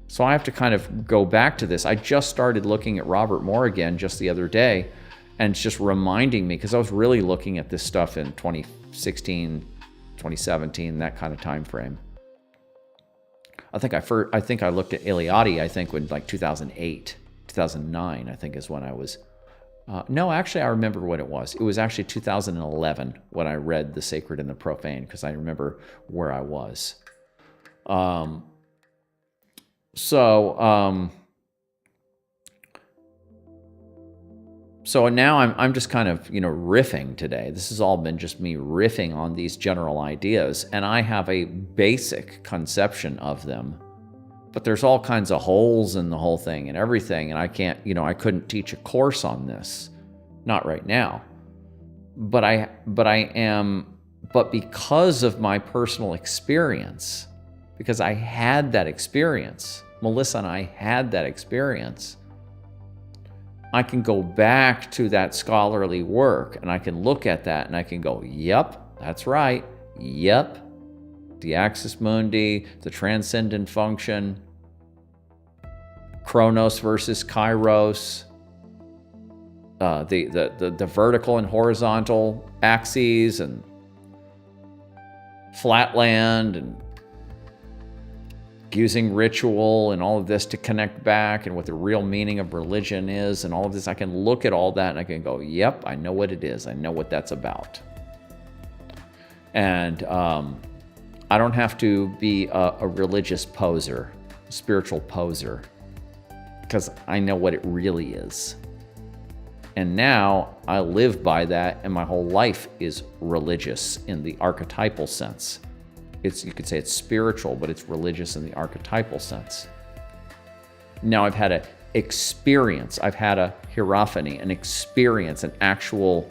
So I have to kind of go back to this. I just started looking at Robert Moore again just the other day, and it's just reminding me, because I was really looking at this stuff in 2016, 2017, that kind of time frame. I think I looked at Eliade, when like 2008, 2009, I think is when I was... no, actually, I remember what it was. It was actually 2011 when I read The Sacred and the Profane, because I remember where I was. So now I'm just kind of, riffing today. This has all been just me riffing on these general ideas, and I have a basic conception of them. But there's all kinds of holes in the whole thing and everything, and I can't, I couldn't teach a course on this, not right now. But because of my personal experience, because I had that experience, Melissa and I had that experience, I can go back to that scholarly work and I can look at that and I can go, yep, that's right, yep. The axis mundi, the transcendent function, chronos versus kairos, the vertical and horizontal axes, and flatland, and using ritual and all of this to connect back, and what the real meaning of religion is, and all of this. I can look at all that and I can go, yep, I know what it is. I know what that's about. And I don't have to be a religious poser, a spiritual poser, because I know what it really is. And now I live by that, and my whole life is religious in the archetypal sense. You could say it's spiritual, but it's religious in the archetypal sense. Now I've had an experience. I've had a hierophany, an experience, an actual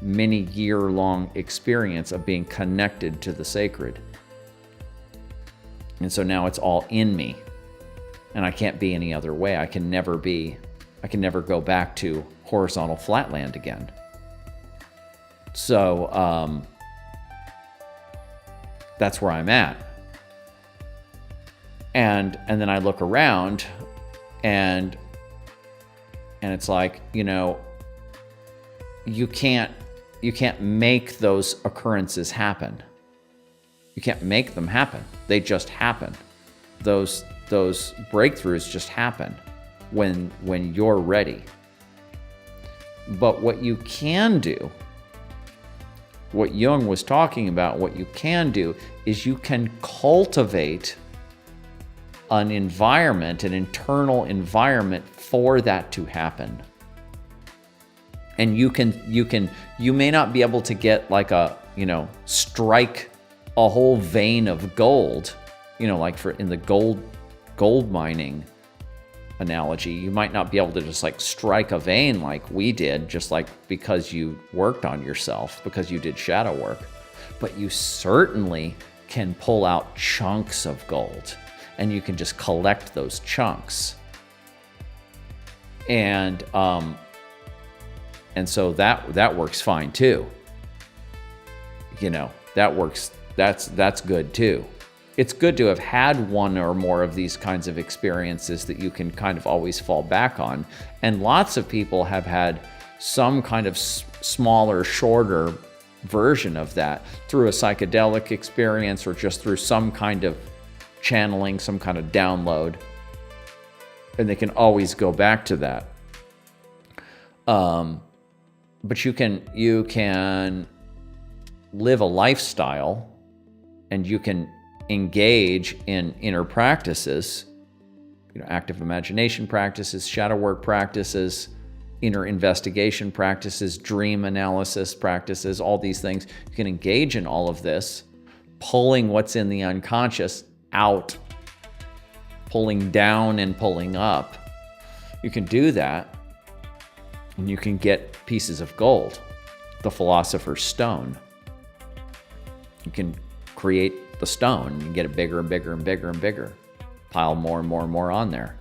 many year-long experience of being connected to the sacred. And so now it's all in me. And I can't be any other way. I can never go back to horizontal flatland again. So that's where I'm at. And then I look around and it's like, you can't make those occurrences happen. You can't make them happen. They just happen. Those breakthroughs just happen when you're ready. But what you can do, what Jung was talking about, what you can do is you can cultivate an environment, an internal environment for that to happen. And you may not be able to get like strike a whole vein of gold, like in the gold mining analogy, you might not be able to just like strike a vein like we did, just like because you worked on yourself, because you did shadow work. But you certainly can pull out chunks of gold, and you can just collect those chunks. And so that works fine too. That works. That's good too. It's good to have had one or more of these kinds of experiences that you can kind of always fall back on. And lots of people have had some kind of smaller, shorter version of that through a psychedelic experience or just through some kind of channeling, some kind of download. And they can always go back to that. But you can live a lifestyle, and you can engage in inner practices, active imagination practices, shadow work practices, inner investigation practices, dream analysis practices, all these things. You can engage in all of this, pulling what's in the unconscious out, pulling down and pulling up. You can do that, and you can get pieces of gold, the philosopher's stone. You can create the stone and get it bigger and bigger and bigger and bigger, pile more and more and more on there.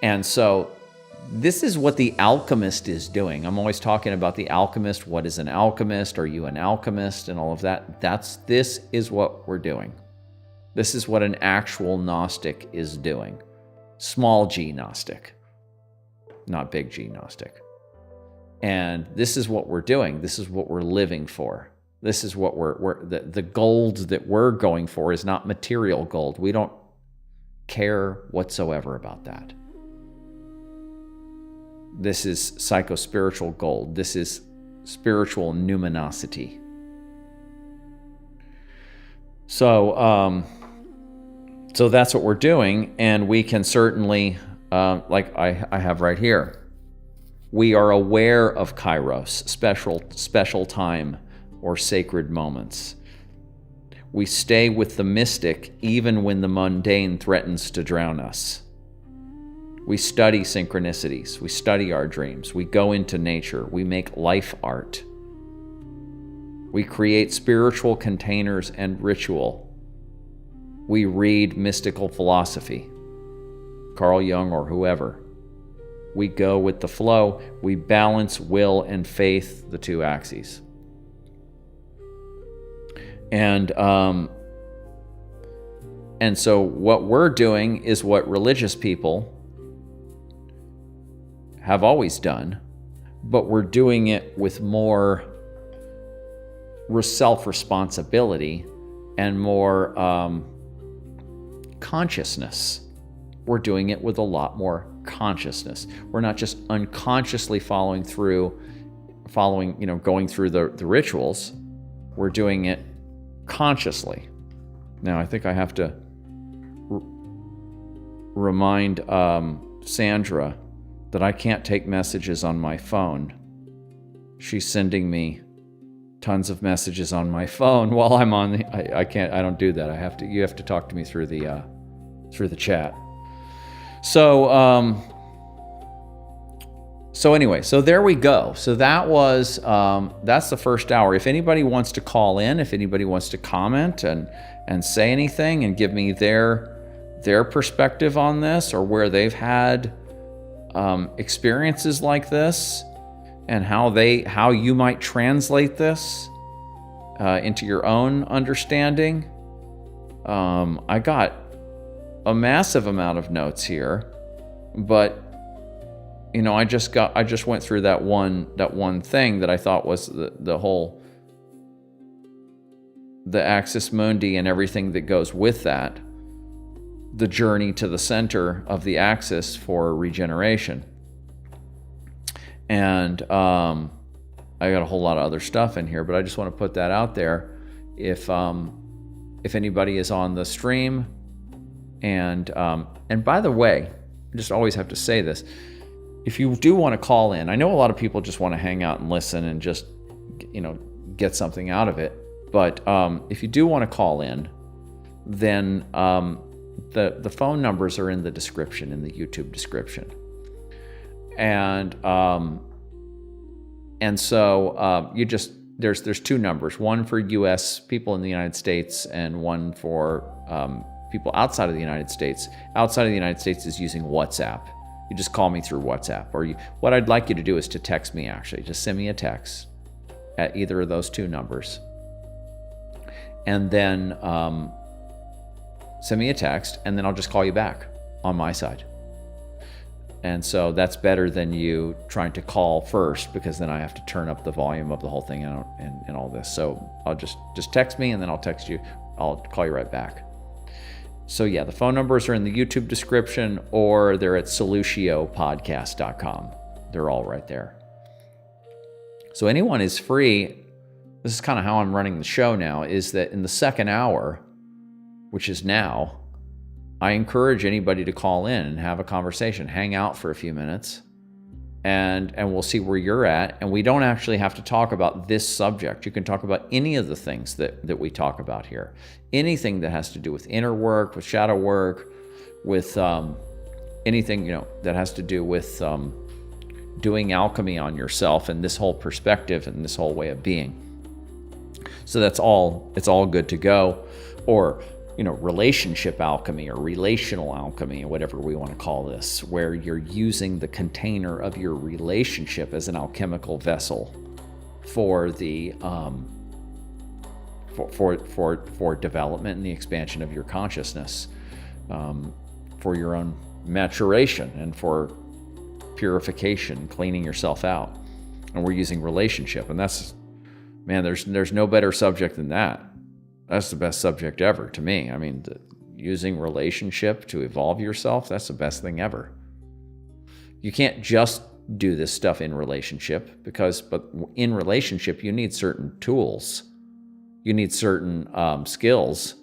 And so this is what the alchemist is doing. I'm always talking about the alchemist. What is an alchemist? Are you an alchemist? And all of that. This is what we're doing. This is what an actual Gnostic is doing. Small g Gnostic, not big G Gnostic. And this is what we're doing. This is what we're living for. This is what the gold that we're going for is not material gold. We don't care whatsoever about that. This is psycho-spiritual gold. This is spiritual numinosity. So that's what we're doing, and we can certainly, like I have right here, we are aware of kairos, special time, or sacred moments. We stay with the mystic even when the mundane threatens to drown us. We study synchronicities. We study our dreams. We go into nature. We make life art. We create spiritual containers and ritual. We read mystical philosophy, Carl Jung or whoever. We go with the flow. We balance will and faith, the two axes. And so what we're doing is what religious people have always done, but we're doing it with more self-responsibility and more consciousness. We're doing it with a lot more consciousness. We're not just unconsciously going through the rituals. We're doing it consciously. Now, I think I have to remind Sandra that I can't take messages on my phone. She's sending me tons of messages on my phone while I'm on the. I can't. I don't do that. You have to talk to me through the chat. So anyway, so there we go. So that was that's the first hour. If anybody wants to call in, if anybody wants to comment and say anything and give me their perspective on this, or where they've had experiences like this, and how you might translate this into your own understanding. I got a massive amount of notes here, but I just went through that one thing that I thought was the axis mundi and everything that goes with that, the journey to the center of the axis for regeneration. And I got a whole lot of other stuff in here, but I just want to put that out there. If anybody is on the stream, and by the way, I just always have to say this. If you do want to call in, I know a lot of people just want to hang out and listen and just, get something out of it. But if you do want to call in, then the phone numbers are in the description, in the YouTube description. And so you just, there's two numbers, one for U.S. people in the United States and one for people outside of the United States. Outside of the United States is using WhatsApp. You just call me through WhatsApp, or what I'd like you to do is to text me, actually. Just send me a text at either of those two numbers. And then send me a text, and then I'll just call you back on my side. And so that's better than you trying to call first, because then I have to turn up the volume of the whole thing and all this. So I'll just text me, and then I'll text you. I'll call you right back. So yeah, the phone numbers are in the YouTube description, or they're at soluciopodcast.com. They're all right there. So anyone is free. This is kind of how I'm running the show now, is that in the second hour, which is now, I encourage anybody to call in and have a conversation, hang out for a few minutes, and we'll see where you're at. And we don't actually have to talk about this subject. You can talk about any of the things that we talk about here. Anything that has to do with inner work, with shadow work, with anything that has to do with doing alchemy on yourself and this whole perspective and this whole way of being. So it's all good to go. Or relationship alchemy or relational alchemy, or whatever we want to call this, where you're using the container of your relationship as an alchemical vessel for the for development and the expansion of your consciousness, for your own maturation and for purification, cleaning yourself out. And we're using relationship, and there's no better subject than that. That's the best subject ever to me. I mean, using relationship to evolve yourself, that's the best thing ever. You can't just do this stuff in relationship, but in relationship, you need certain tools. You need certain skills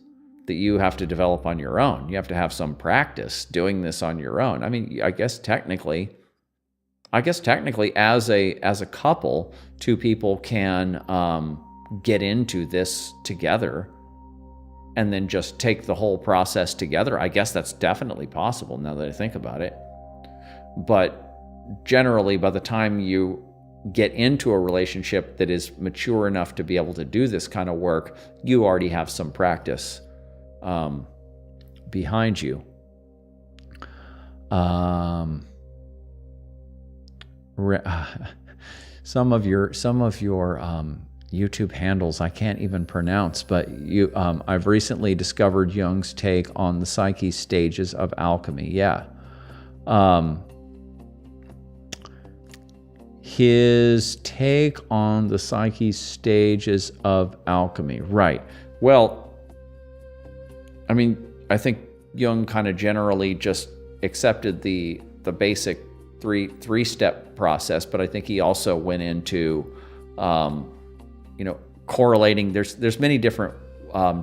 that you have to develop on your own. You have to have some practice doing this on your own. I mean, I guess technically as a couple, two people can get into this together and then just take the whole process together. I guess that's definitely possible now that I think about it. But generally, by the time you get into a relationship that is mature enough to be able to do this kind of work, you already have some practice behind you. Some of your YouTube handles I can't even pronounce, but I've recently discovered Jung's take on the psyche stages of alchemy. Yeah. His take on the psyche stages of alchemy. Right. Well, I mean, I think Jung kind of generally just accepted the basic three-step process, but I think he also went into correlating. There's many different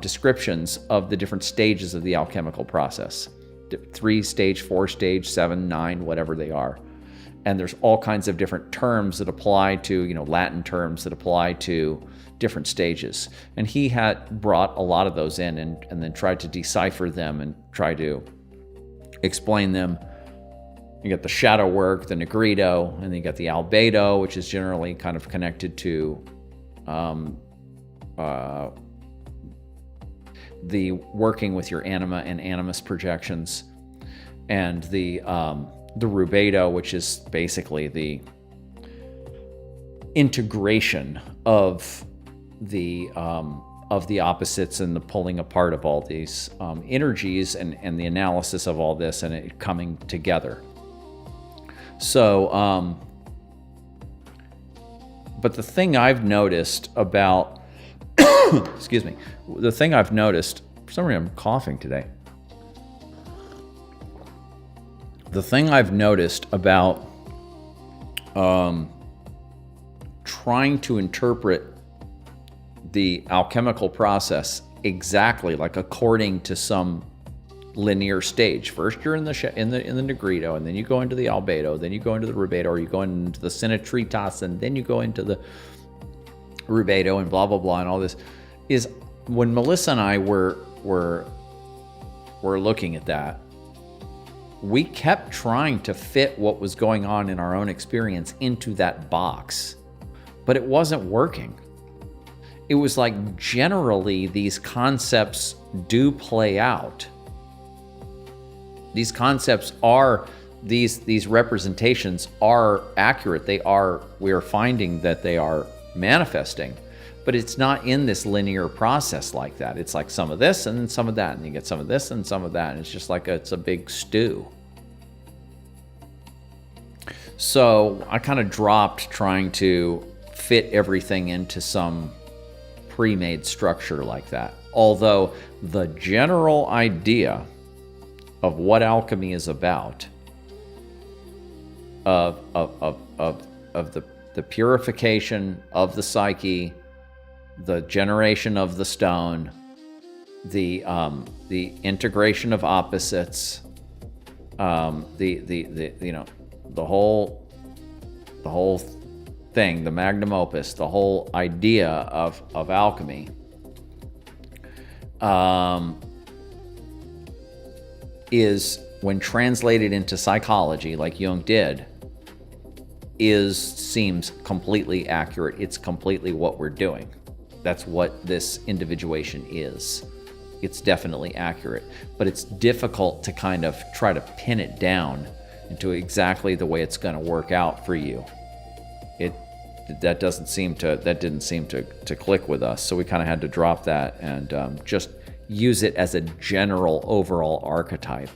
descriptions of the different stages of the alchemical process. 3-stage, 4-stage, 7, 9, whatever they are. And there's all kinds of different terms that apply to, Latin terms that apply to different stages. And he had brought a lot of those in and then tried to decipher them and try to explain them You get the shadow work, the negrito, and then you got the albedo, which is generally kind of connected to the working with your anima and animus projections, and the rubedo, which is basically the integration of the opposites and the pulling apart of all these energies and the analysis of all this and it coming together. So, but the thing I've noticed about, excuse me, the thing I've noticed, for some reason I'm coughing today. The thing I've noticed about trying to interpret the alchemical process exactly like according to some linear stage. First you're in the negrito, and then you go into the albedo, then you go into the rubedo, or you go into the sinitritas, and then you go into the rubedo, and blah blah blah, and all this is when Melissa and I were looking at that. We kept trying to fit what was going on in our own experience into that box, but it wasn't working. It was like generally these concepts do play out. These concepts are, these representations are accurate. We are finding that they are manifesting, but it's not in this linear process like that. It's like some of this and then some of that, and you get some of this and some of that, and it's just like it's a big stew. So I kind of dropped trying to fit everything into some pre-made structure like that. Although the general idea of what alchemy is about, of the purification of the psyche, the generation of the stone, the integration of opposites, the whole thing, the magnum opus, the whole idea of alchemy, is, when translated into psychology, like Jung did, seems completely accurate. It's completely what we're doing. That's what this individuation is. It's definitely accurate, but it's difficult to kind of try to pin it down into exactly the way it's going to work out for you. That didn't seem to click with us, so we kind of had to drop that and just use it as a general overall archetype,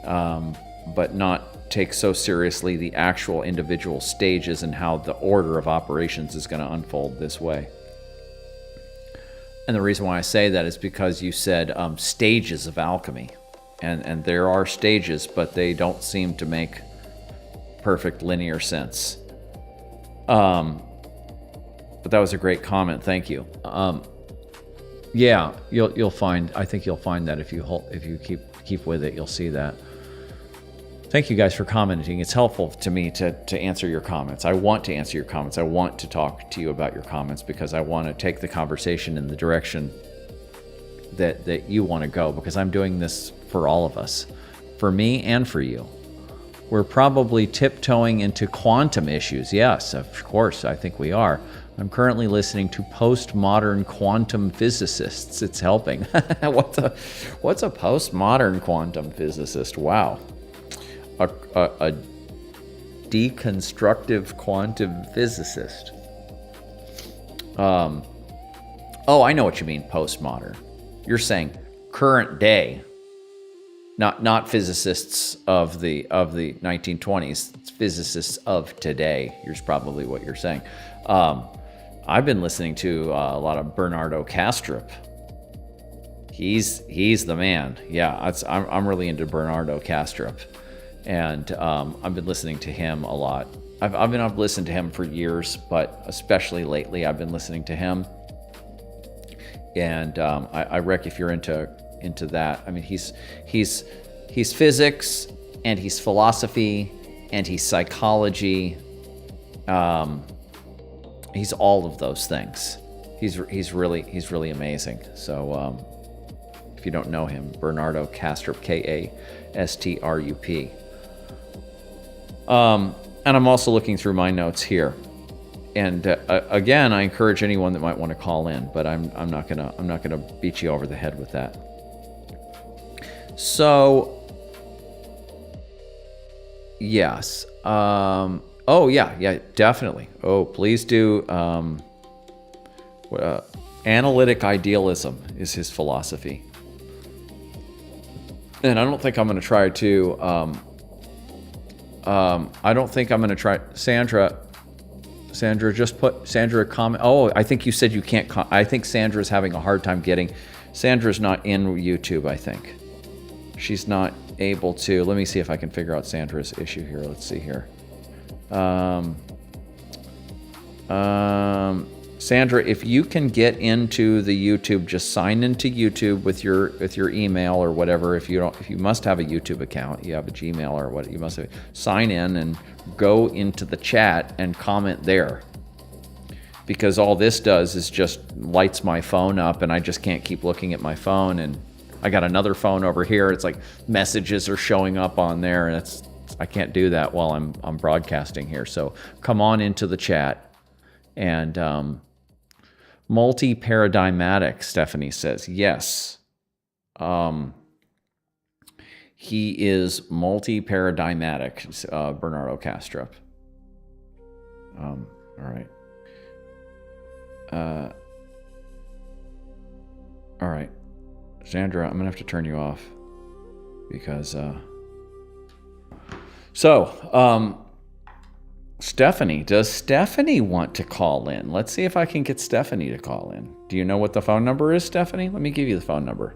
but not take so seriously the actual individual stages and how the order of operations is going to unfold this way. And the reason why I say that is because you said stages of alchemy, and there are stages, but they don't seem to make perfect linear sense. But that was a great comment. Thank you. Yeah, you'll find. I think you'll find that if you keep with it, you'll see that. Thank you guys for commenting. It's helpful to me to answer your comments. I want to answer your comments. I want to talk to you about your comments because I want to take the conversation in the direction that you want to go, because I'm doing this for all of us, for me and for you. We're probably tiptoeing into quantum issues. Yes, of course, I think we are. I'm currently listening to postmodern quantum physicists. It's helping. What's a postmodern quantum physicist? Wow. A deconstructive quantum physicist. Oh, I know what you mean, postmodern. You're saying current day. Not physicists of the 1920s. It's physicists of today. Here's probably what you're saying. I've been listening to a lot of Bernardo Kastrup. He's the man. Yeah, I'm really into Bernardo Kastrup, and I've been listening to him a lot. I've listened to him for years, but especially lately, I've been listening to him. And I reckon if you're into that, I mean, he's physics, and he's philosophy, and he's psychology. He's all of those things. He's really amazing. So if you don't know him, Bernardo Kastrup, Kastrup. And I'm also looking through my notes here. And again, I encourage anyone that might want to call in, but I'm not gonna beat you over the head with that. So, yes. Oh yeah, definitely. Oh, please do. Analytic idealism is his philosophy, and I don't think I'm going to try to. I don't think I'm going to try. Sandra, just put Sandra a comment. Oh, I think you said you can't. I think Sandra's having a hard time getting. Sandra's not in YouTube. I think she's not able to. Let me see if I can figure out Sandra's issue here. Let's see here. Sandra, if you can get into the YouTube, just sign into YouTube with your email or whatever. If you must have a YouTube account, you have a Gmail or what, you must have, sign in and go into the chat and comment there. Because all this does is just lights my phone up, and I just can't keep looking at my phone. And I got another phone over here. It's like messages are showing up on there, and I can't do that while I'm broadcasting here. So come on into the chat. And multi-paradigmatic, Stephanie says, yes. He is multi-paradigmatic, Bernardo Castrop. All right. All right. Sandra, I'm going to have to turn you off because... Stephanie, does Stephanie want to call in? Let's see if I can get Stephanie to call in. Do you know what the phone number is, Stephanie? Let me give you the phone number.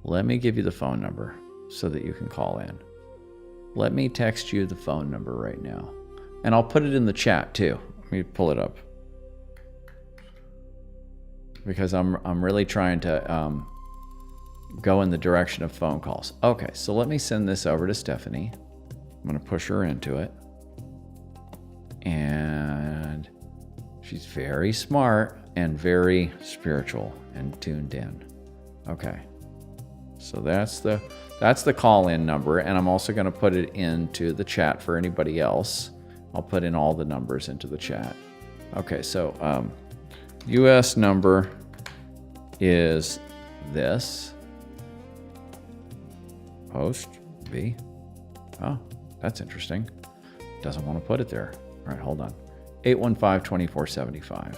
Let me give you the phone number so that you can call in. Let me text you the phone number right now. And I'll put it in the chat too. Let me pull it up. Because I'm really trying to go in the direction of phone calls. Okay, so let me send this over to Stephanie. I'm going to push her into it. And she's very smart and very spiritual and tuned in. Okay. So that's the call-in number, and I'm also going to put it into the chat for anybody else. I'll put in all the numbers into the chat. Okay, so US number is this. Host B. Oh, that's interesting. Doesn't want to put it there. All right, hold on. 815-2475.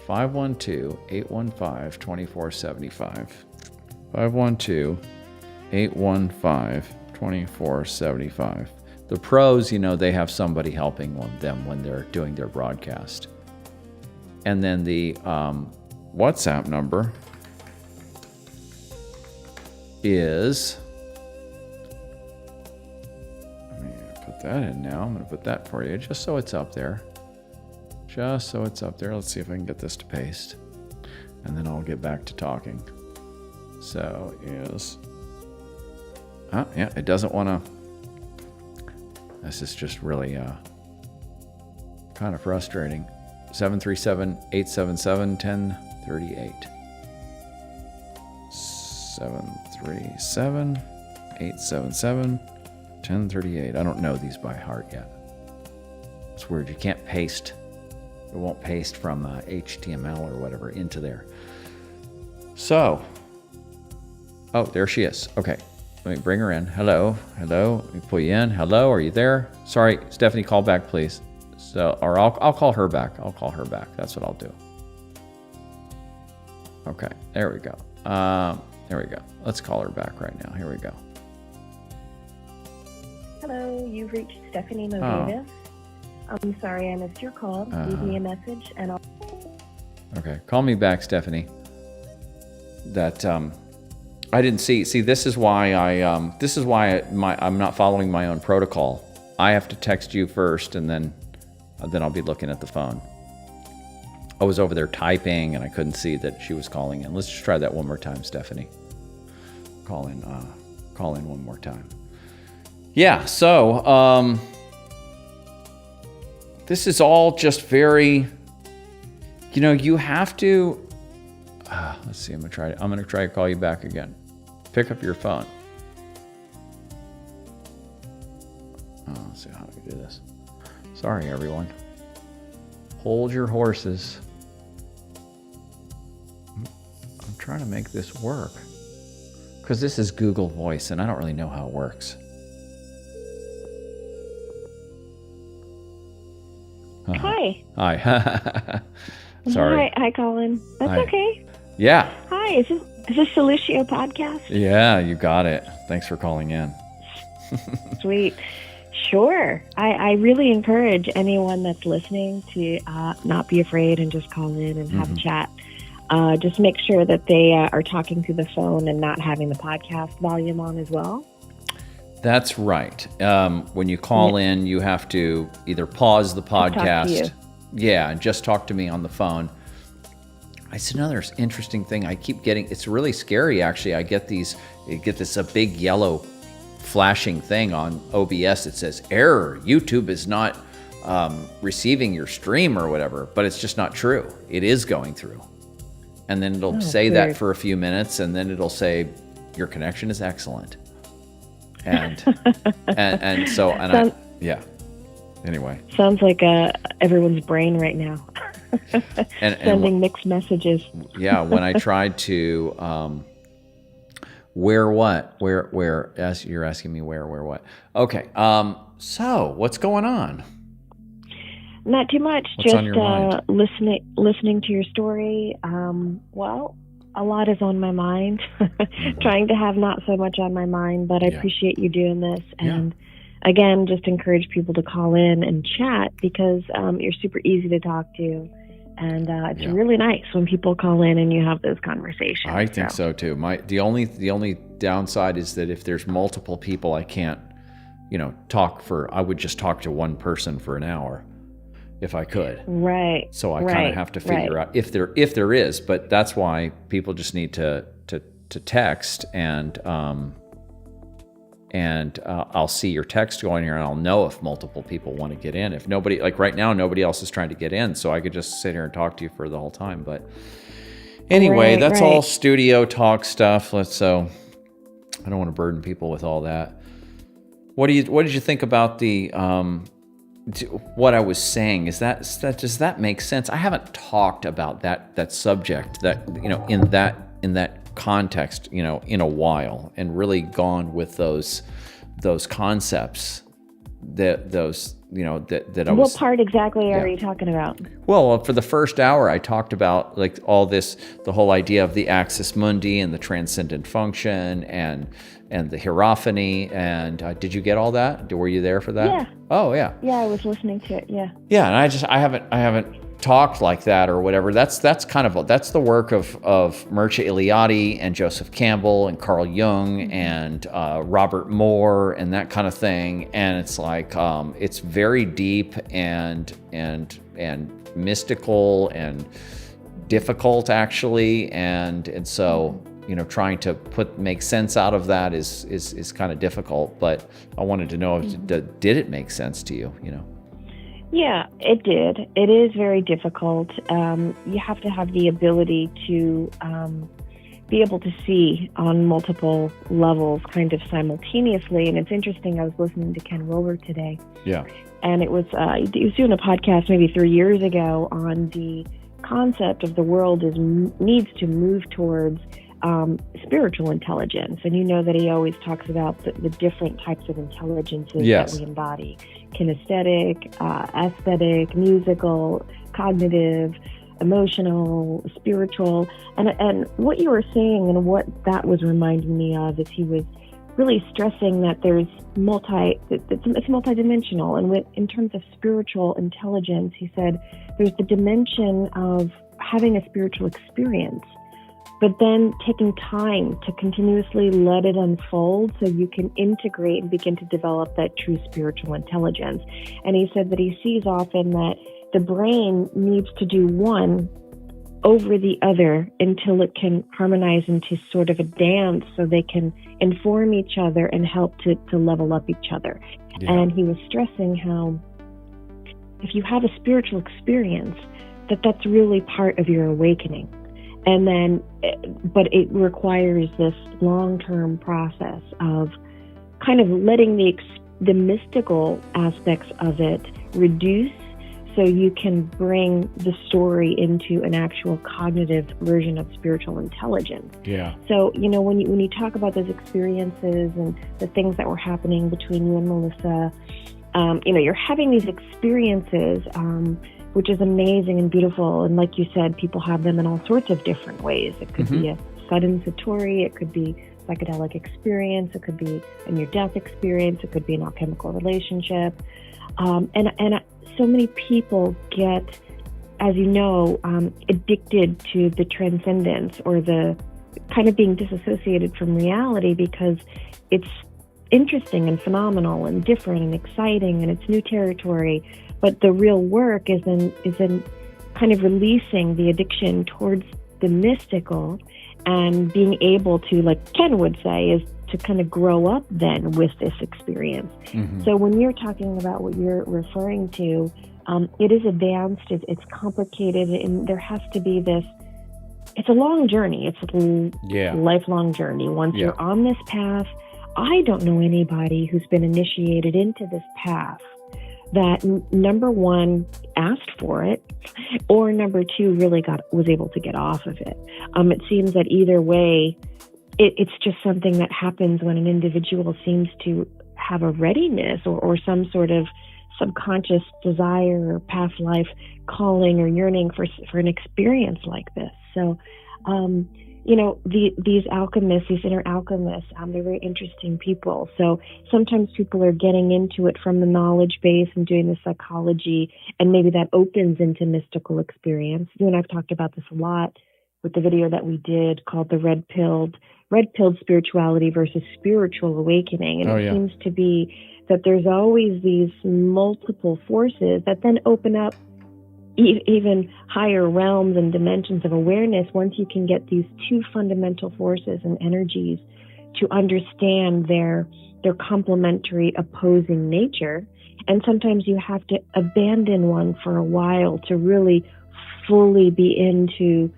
512-815-2475. 512-815-2475. The pros, they have somebody helping them when they're doing their broadcast. And then the WhatsApp number is... that in now. I'm going to put that for you just so it's up there. Just so it's up there. Let's see if I can get this to paste. And then I'll get back to talking. So is... Oh, yeah, it doesn't want to... This is just really kind of frustrating. 737-877-1038. 737-877-1038. I don't know these by heart yet. It's weird. You can't paste. It won't paste from HTML or whatever into there. So, oh, there she is. Okay, let me bring her in. Hello, hello. Let me pull you in. Hello, are you there? Sorry, Stephanie, call back, please. So, or I'll call her back. I'll call her back. That's what I'll do. Okay, there we go. There we go. Let's call her back right now. Here we go. Hello, you've reached Stephanie Mogavis. I'm sorry I missed your call. Leave me a message and I'll... Okay, call me back, Stephanie. That I didn't see. See, this is why I'm not following my own protocol. I have to text you first, and then I'll be looking at the phone. I was over there typing, and I couldn't see that she was calling in. Let's just try that one more time, Stephanie. Call in one more time. Yeah, so this is all just very, you have to, let's see, I'm going to try to call you back again. Pick up your phone. Let's see how we do this. Sorry, everyone. Hold your horses. I'm trying to make this work. Because this is Google Voice, and I don't really know how it works. Hi. Hi. Sorry. Hi, Colin. That's Hi. okay. Yeah. Hi, is this Solutio podcast? Yeah, you got it. Thanks for calling in. Sweet. Sure. I really encourage anyone that's listening to not be afraid and just call in and have a chat. Just make sure that they are talking through the phone and not having the podcast volume on as well. That's right. When you call in, you have to either pause the podcast. Yeah, and just talk to me on the phone. It's another interesting thing I keep getting. It's really scary, actually. I get this a big yellow flashing thing on OBS that says, error, YouTube is not receiving your stream or whatever, but it's just not true. It is going through. And then it'll say that for a few minutes, and then it'll say, your connection is excellent. And anyway. Sounds like everyone's brain right now. Sending mixed messages. Yeah, when I tried to where as you're asking me where what. Okay. So what's going on? Not too much. What's on your mind? Listening to your story. Well, a lot is on my mind. Trying to have not so much on my mind, but I appreciate you doing this. And again, just encourage people to call in and chat because you're super easy to talk to. And it's really nice when people call in and you have those conversations. I think so too. The only downside is that if there's multiple people, I can't, I would just talk to one person for an hour if I could. Right. So I kind of have to figure out if there is, but that's why people just need to text and I'll see your text going here and I'll know if multiple people want to get in. If nobody, like right now, nobody else is trying to get in, so I could just sit here and talk to you for the whole time. But anyway, that's all studio talk stuff. I don't want to burden people with all that. What did you think about the what I was saying? Does that make sense? I haven't talked about that subject in that context, in a while, and really gone with those concepts that I was. What part exactly are you talking about? Well, for the first hour, I talked about like all this, the whole idea of the axis mundi and the transcendent function and the hierophany. And did you get all that? Were you there for that? Yeah. Oh, yeah. Yeah, I was listening to it. Yeah. Yeah, and I haven't talked like that or whatever. That's the work of Mircea Eliade and Joseph Campbell and Carl Jung and Robert Moore and that kind of thing. And it's like it's very deep and mystical and difficult actually, and so trying to make sense out of that is kind of difficult. But I wanted to know did it make sense to you? Yeah, it did. It is very difficult. You have to have the ability to be able to see on multiple levels kind of simultaneously. And it's interesting, I was listening to Ken Wilber today. Yeah. And he was doing a podcast maybe 3 years ago on the concept of the world needs to move towards spiritual intelligence. And that he always talks about the different types of intelligences that we embody. Kinesthetic, aesthetic, musical, cognitive, emotional, spiritual. And what you were saying and what that was reminding me of is he was really stressing that it's multidimensional. And in terms of spiritual intelligence, he said there's the dimension of having a spiritual experience, but then taking time to continuously let it unfold so you can integrate and begin to develop that true spiritual intelligence. And he said that he sees often that the brain needs to do one over the other until it can harmonize into sort of a dance so they can inform each other and help to level up each other. Yeah. And he was stressing how if you have a spiritual experience, that's really part of your awakening. And then, but it requires this long-term process of kind of letting the the mystical aspects of it reduce, so you can bring the story into an actual cognitive version of spiritual intelligence. Yeah. So, when you talk about those experiences and the things that were happening between you and Melissa, you're having these experiences, which is amazing and beautiful. And like you said, people have them in all sorts of different ways. It could be a sudden satori, it could be psychedelic experience, it could be a near-death experience, it could be an alchemical relationship. And so many people get, as you know, addicted to the transcendence, or the kind of being disassociated from reality, because it's interesting and phenomenal and different and exciting and it's new territory. But the real work is in kind of releasing the addiction towards the mystical and being able to, like Ken would say, is to kind of grow up then with this experience. So when you're talking about what you're referring to, it is advanced, it's complicated, and there has to be this, it's a long journey. It's a lifelong journey. Once you're on this path, I don't know anybody who's been initiated into this path that, number one, asked for it, or number two, really was able to get off of it. It seems that either way, it's just something that happens when an individual seems to have a readiness or some sort of subconscious desire or past life calling or yearning for an experience like this. So, these alchemists, these inner alchemists, they're very interesting people. So sometimes people are getting into it from the knowledge base and doing the psychology, and maybe that opens into mystical experience. You and I've talked about this a lot with the video that we did called the red-pilled spirituality versus spiritual awakening. And it seems to be that there's always these multiple forces that then open up even higher realms and dimensions of awareness once you can get these two fundamental forces and energies to understand their complementary opposing nature. And sometimes you have to abandon one for a while to really fully be into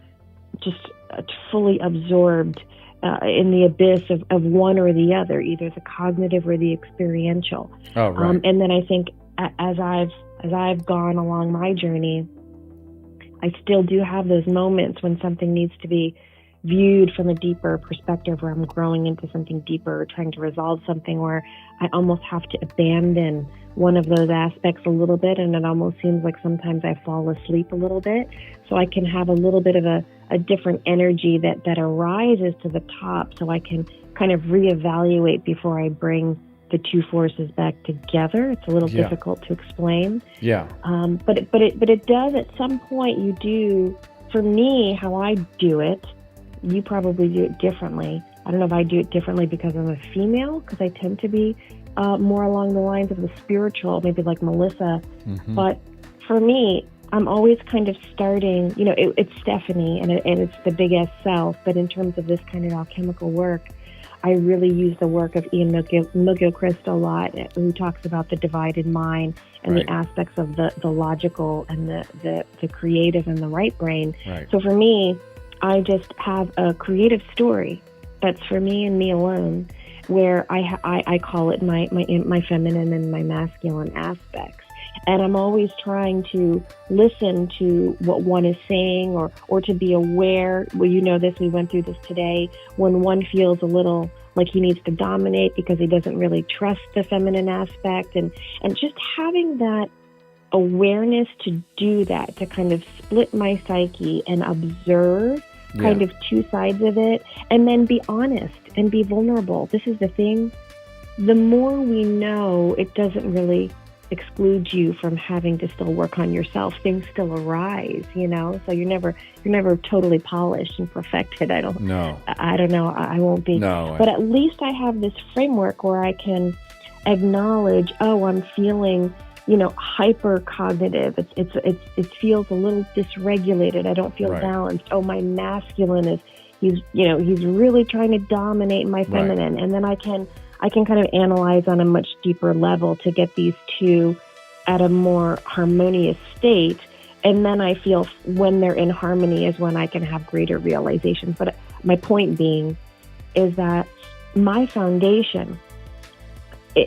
just fully absorbed in the abyss of one or the other, either the cognitive or the experiential. Oh, right. And then I think as I've gone along my journey, I still do have those moments when something needs to be viewed from a deeper perspective, where I'm growing into something deeper, or trying to resolve something where I almost have to abandon one of those aspects a little bit, and it almost seems like sometimes I fall asleep a little bit, so I can have a little bit of a different energy that arises to the top, so I can kind of reevaluate before I bring the two forces back together. It's a little difficult to explain. Yeah. But it does at some point. You do, for me, how I do it. You probably do it differently. I don't know if I do it differently because I'm a female, because I tend to be more along the lines of the spiritual, maybe like Melissa. But for me, I'm always kind of starting, it's Stephanie and it's the big S self, but in terms of this kind of alchemical work, I really use the work of Ian McGilchrist a lot, who talks about the divided mind and the aspects of the logical and the creative and the right brain. Right. So for me, I just have a creative story that's for me and me alone, where I call it my feminine and my masculine aspects. And I'm always trying to listen to what one is saying, or to be aware. Well, we went through this today, when one feels a little like he needs to dominate because he doesn't really trust the feminine aspect, and just having that awareness to do that, to kind of split my psyche and observe kind of two sides of it, and then be honest and be vulnerable. This is the thing. The more we know, it doesn't really exclude you from having to still work on yourself. Things still arise, so you're never totally polished and perfected. I don't know. I won't be. No. But at least I have this framework where I can acknowledge, I'm feeling, hyper cognitive. It feels a little dysregulated. I don't feel balanced. Oh, my masculine is, he's really trying to dominate my feminine. And then I can kind of analyze on a much deeper level to get these two at a more harmonious state. And then I feel when they're in harmony is when I can have greater realizations. But my point being is that my foundation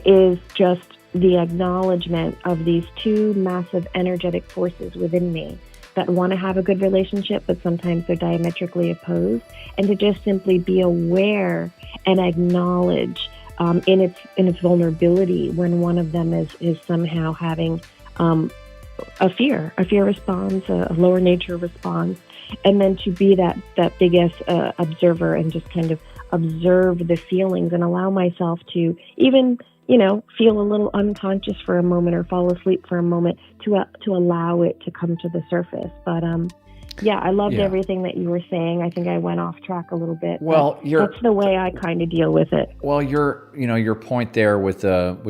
is just the acknowledgement of these two massive energetic forces within me that want to have a good relationship, but sometimes they're diametrically opposed, and to just simply be aware and acknowledge in its vulnerability when one of them is somehow having a fear response, a lower nature response, and then to be that biggest observer and just kind of observe the feelings and allow myself to even, feel a little unconscious for a moment or fall asleep for a moment to allow it to come to the surface. But I loved everything that you were saying. I think I went off track a little bit. Well, that's the way I kind of deal with it. Well, your point there with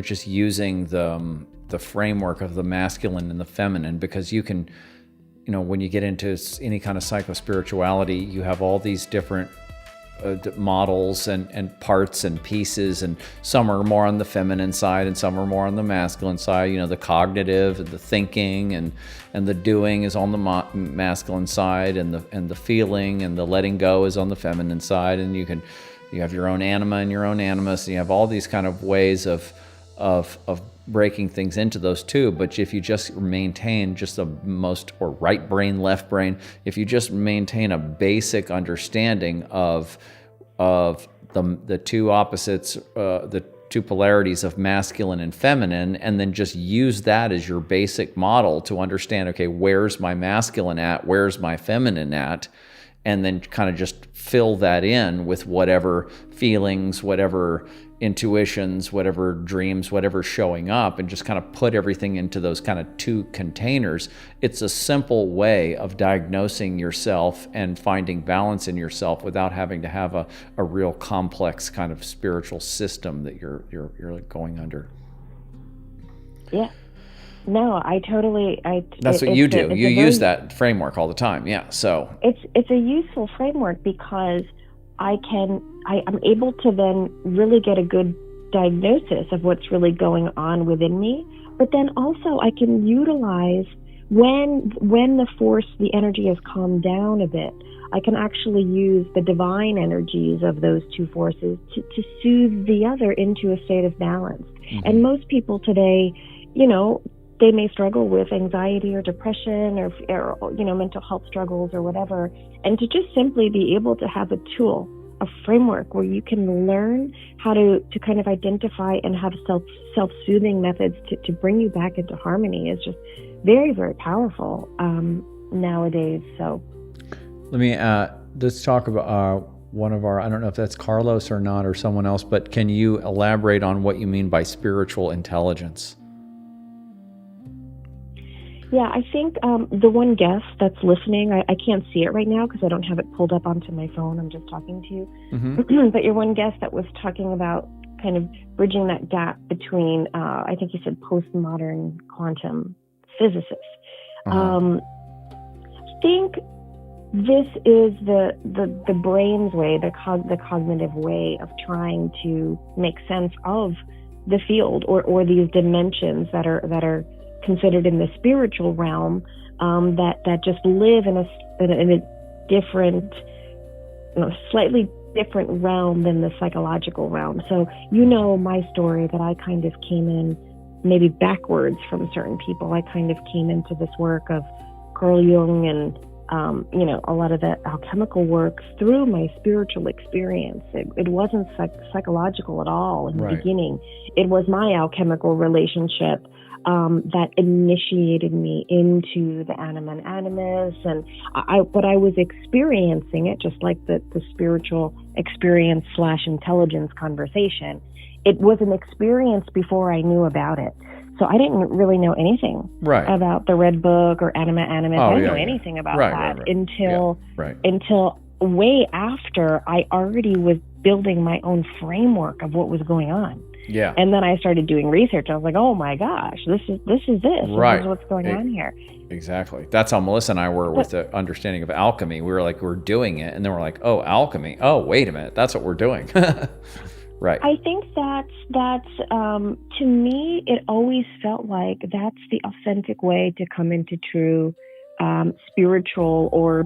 just using the framework of the masculine and the feminine, because you can, when you get into any kind of psychospirituality, you have all these different models and parts and pieces, and some are more on the feminine side and some are more on the masculine side. The cognitive and the thinking and the doing is on the masculine side, and the feeling and the letting go is on the feminine side. And you have your own anima and your own animus, and you have all these kind of ways of breaking things into those two. But if you just maintain just or right brain, left brain, if you just maintain a basic understanding of the two opposites, the two polarities of masculine and feminine, and then just use that as your basic model to understand, okay, where's my masculine at, where's my feminine at, and then kind of just fill that in with whatever feelings, whatever intuitions, whatever dreams, whatever's showing up, and just kind of put everything into those kind of two containers. It's a simple way of diagnosing yourself and finding balance in yourself without having to have a real complex kind of spiritual system that you're going under. Yeah. No, I totally. That's what you do. You use that framework all the time. Yeah. So it's a useful framework because I'm able to then really get a good diagnosis of what's really going on within me. But then also I can utilize when the energy has calmed down a bit, I can actually use the divine energies of those two forces to soothe the other into a state of balance. Mm-hmm. And most people today, they may struggle with anxiety or depression or mental health struggles or whatever. And to just simply be able to have a tool, a framework where you can learn how to kind of identify and have self-soothing methods to bring you back into harmony is just very, very powerful nowadays. So let me let's talk about one of our, I don't know if that's Carlos or not or someone else, but can you elaborate on what you mean by spiritual intelligence? Yeah, I think the one guest that's listening, I can't see it right now because I don't have it pulled up onto my phone. I'm just talking to you. Mm-hmm. But your one guest that was talking about kind of bridging that gap between, I think you said postmodern quantum physicists. Uh-huh. I think this is the brain's way, the cognitive way of trying to make sense of the field or these dimensions that are considered in the spiritual realm, that just live in a different, slightly different realm than the psychological realm. So my story that I kind of came in maybe backwards from certain people. I kind of came into this work of Carl Jung and a lot of the alchemical work through my spiritual experience. It wasn't psychological at all in the beginning. It was my alchemical relationship that initiated me into the anima and animus, and I was experiencing it just like the spiritual experience / intelligence conversation. It was an experience before I knew about it. So I didn't really know anything about the Red Book or anima animus. I didn't know anything about that until way after I already was building my own framework of what was going on. Yeah. And then I started doing research. I was like, oh my gosh, this is This is what's going on here. Exactly. That's how Melissa and I were with the understanding of alchemy. We were like, we're doing it. And then we're like, oh, alchemy. Oh, wait a minute. That's what we're doing. Right. I think that's to me, it always felt like that's the authentic way to come into true spiritual or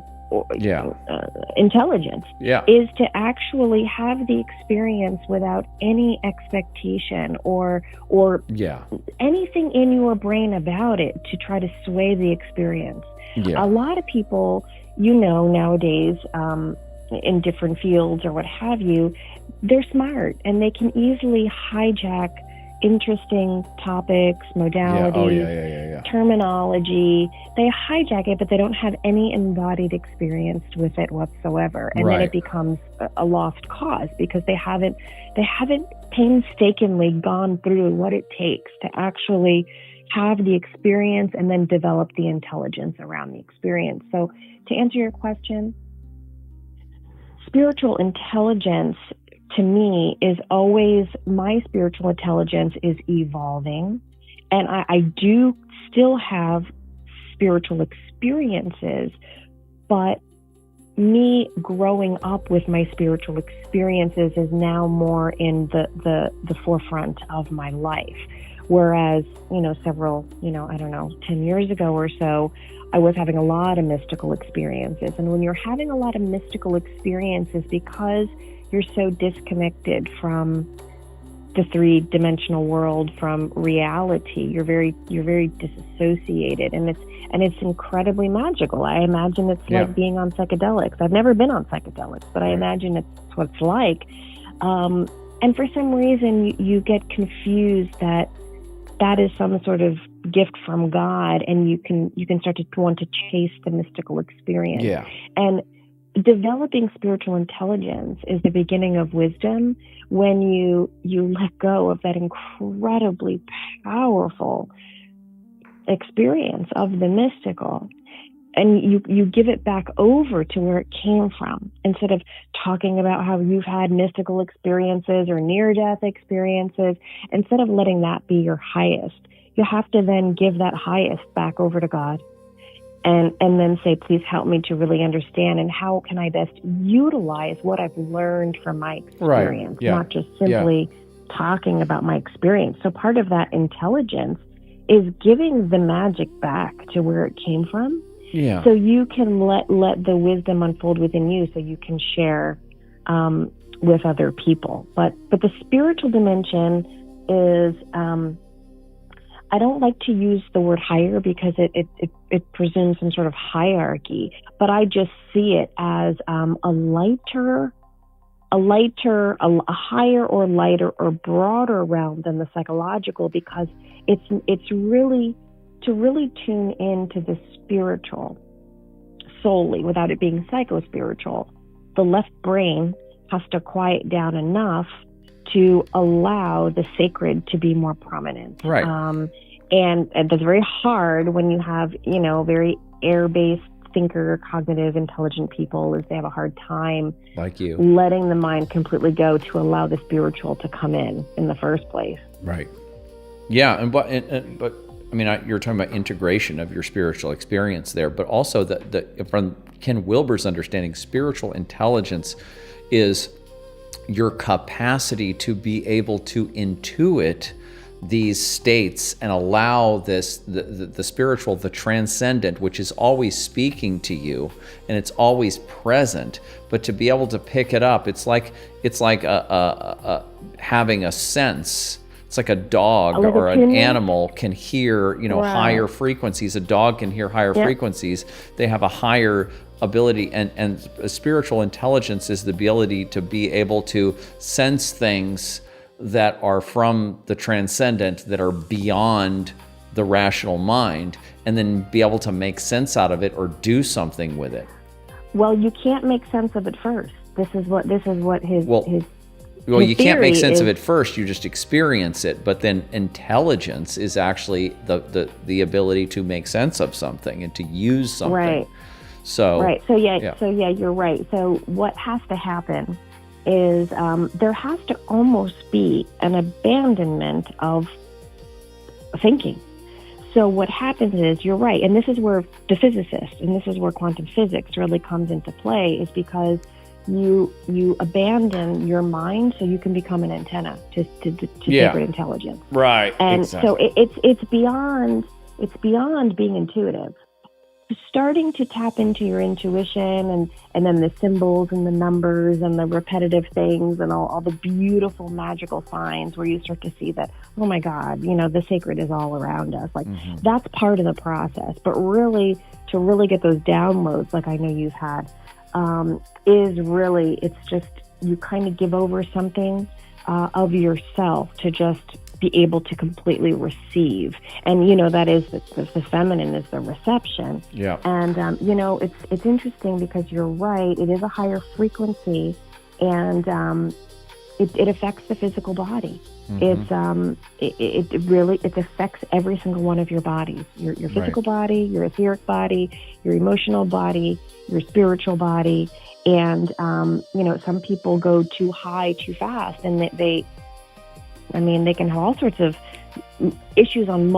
intelligence, Yeah. is to actually have the experience without any expectation or anything in your brain about it to try to sway the experience. Yeah. A lot of people, nowadays, in different fields or what have you, they're smart and they can easily hijack interesting topics, modalities, terminology. They hijack it, but they don't have any embodied experience with it whatsoever. And then it becomes a lost cause because they haven't painstakingly gone through what it takes to actually have the experience and then develop the intelligence around the experience. So to answer your question, spiritual intelligence to me is always, my spiritual intelligence is evolving, and I do still have spiritual experiences, but me growing up with my spiritual experiences is now more in the forefront of my life. Whereas, several, 10 years ago or so, I was having a lot of mystical experiences. And when you're having a lot of mystical experiences, because you're so disconnected from the three-dimensional world, from reality, you're very disassociated, and it's incredibly magical. I imagine it's like being on psychedelics. I've never been on psychedelics, but I imagine it's what it's like. And for some reason, you get confused that is some sort of gift from God, and you can start to want to chase the mystical experience. Yeah. And developing spiritual intelligence is the beginning of wisdom when you let go of that incredibly powerful experience of the mystical, and you give it back over to where it came from, instead of talking about how you've had mystical experiences or near-death experiences. Instead of letting that be your highest, you have to then give that highest back over to God, and then say, please help me to really understand, and how can I best utilize what I've learned from my experience, not just simply talking about my experience. So part of that intelligence is giving the magic back to where it came from. Yeah. So you can let the wisdom unfold within you, so you can share with other people. But the spiritual dimension is, I don't like to use the word higher because it presumes some sort of hierarchy, but I just see it as a higher or lighter or broader realm than the psychological, because it's really to really tune into the spiritual solely without it being psycho-spiritual. The left brain has to quiet down enough to allow the sacred to be more prominent. Right. And that's very hard when you have, very air-based thinker, cognitive, intelligent people, is they have a hard time like you letting the mind completely go to allow the spiritual to come in the first place. Right. Yeah. But I mean, you're talking about integration of your spiritual experience there, but also from Ken Wilber's understanding, spiritual intelligence is your capacity to be able to intuit these states and allow the spiritual, the transcendent, which is always speaking to you and it's always present, but to be able to pick it up, it's like having a sense. It's like a dog or an animal can hear, higher frequencies. A dog can hear higher frequencies. They have a higher ability, and spiritual intelligence is the ability to be able to sense things that are from the transcendent, that are beyond the rational mind, and then be able to make sense out of it or do something with it. Well, you can't make sense of it first. This is what his Well, you can't make sense of is, it first, you just experience it, but then intelligence is actually the ability to make sense of something and to use something. Right. So you're right. So what has to happen is there has to almost be an abandonment of thinking. So what happens is, you're right, and this is where the physicist, and this is where quantum physics really comes into play, is because you abandon your mind so you can become an antenna to sacred intelligence. Right. And exactly. so it's beyond being intuitive. starting to tap into your intuition, and then the symbols and the numbers and the repetitive things and all the beautiful magical signs where you start to see that, oh my God, the sacred is all around us. Like that's part of the process. But really, to really get those downloads, like I know you've had, is really, it's just, you kind of give over something of yourself to just be able to completely receive. And, that is the feminine is the reception. Yeah. And, it's interesting because you're right. It is a higher frequency, and it affects the physical body. It really affects every single one of your bodies, your physical body, your etheric body, your emotional body, your spiritual body. And, some people go too high too fast, and they can have all sorts of issues on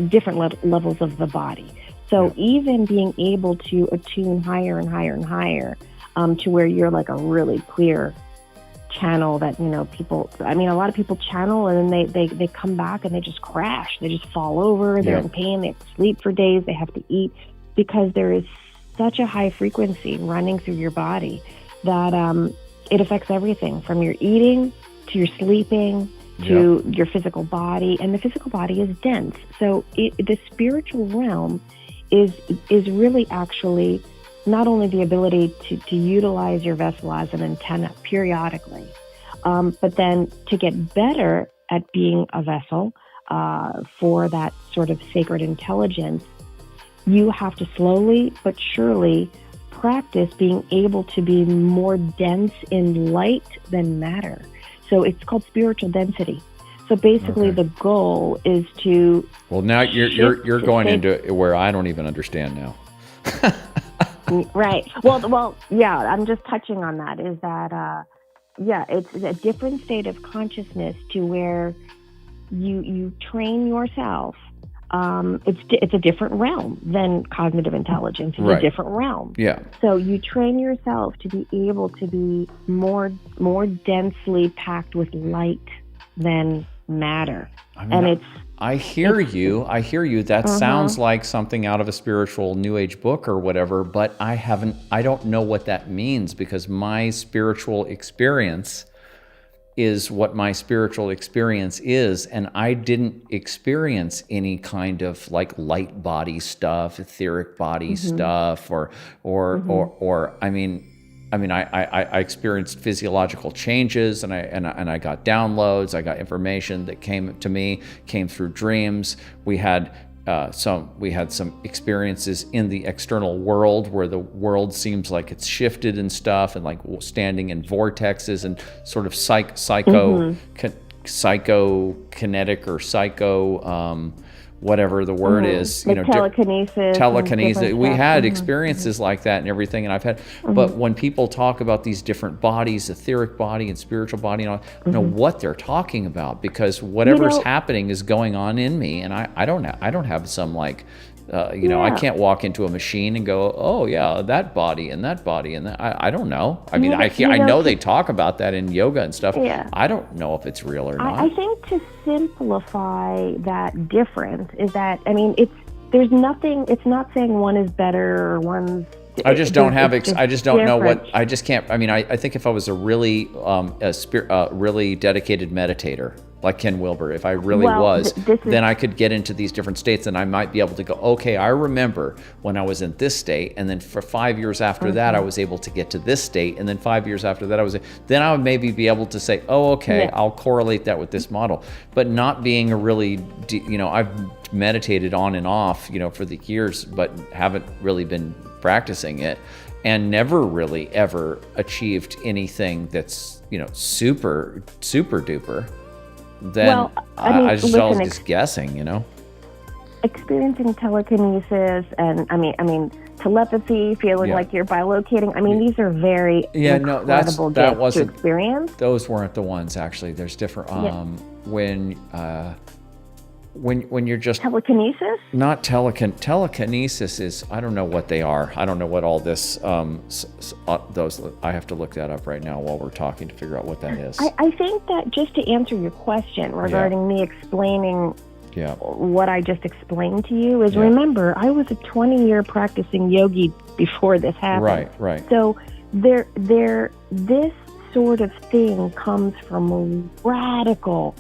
different levels of the body. So even being able to attune higher and higher and higher, to where you're like a really clear channel that, people, a lot of people channel and then they come back and they just crash. They just fall over. They're in pain. They have to sleep for days. They have to eat, because there is such a high frequency running through your body that it affects everything from your eating to your sleeping to your physical body. And the physical body is dense. So the spiritual realm is really actually not only the ability to utilize your vessel as an antenna periodically, but then to get better at being a vessel for that sort of sacred intelligence. You have to slowly but surely practice being able to be more dense in light than matter. So it's called spiritual density. So basically the goal is to... Well, now you're going into where I don't even understand now. Right. Well, yeah, I'm just touching on that, is that, it's a different state of consciousness to where you train yourself. It's a different realm than cognitive intelligence. It's a different realm. Yeah. So you train yourself to be able to be more densely packed with light than matter. I hear you. That sounds like something out of a spiritual New Age book or whatever, but I don't know what that means, because my spiritual experience is what my spiritual experience is, and I didn't experience any kind of like light body stuff, etheric body stuff, or I experienced physiological changes, and I got downloads. I got information that came through dreams. We had some experiences in the external world where the world seems like it's shifted and stuff, and like standing in vortexes and sort of psychokinetic or psycho whatever the word is, like telekinesis. We had experiences like that and everything, and I've had. But when people talk about these different bodies, etheric body and spiritual body, and all, I don't know what they're talking about, because whatever's happening is going on in me, and I don't have some like. I can't walk into a machine and go, oh yeah, that body and that body and that. I don't know. I know they talk about that in yoga and stuff. Yeah. I don't know if it's real or not. I think to simplify that difference is that, there's nothing. It's not saying one is better or one's. I just don't know what. I just can't. I think if I was a really really dedicated meditator, like Ken Wilber, if I really was, then I could get into these different states, and I might be able to go, okay, I remember when I was in this state, and then for 5 years after that, I was able to get to this state, and then 5 years after that, then I would maybe be able to say, oh, okay, I'll correlate that with this model. But not being a really, I've meditated on and off, for the years, but haven't really been practicing it, and never really ever achieved anything that's, super, super duper. Then I was just guessing, Experiencing telekinesis and telepathy, feeling like you're bilocating. These are very incredible gifts to experience. Those weren't the ones, actually. There's different when you're just telekinesis. Not telekinesis is, I don't know what they are. I don't know what all this those. I have to look that up right now while we're talking to figure out what that is. I think that just to answer your question regarding me explaining Yeah. what I just explained to you is, Yeah. remember, I was a 20-year practicing yogi before this happened. Right. So this sort of thing comes from radical,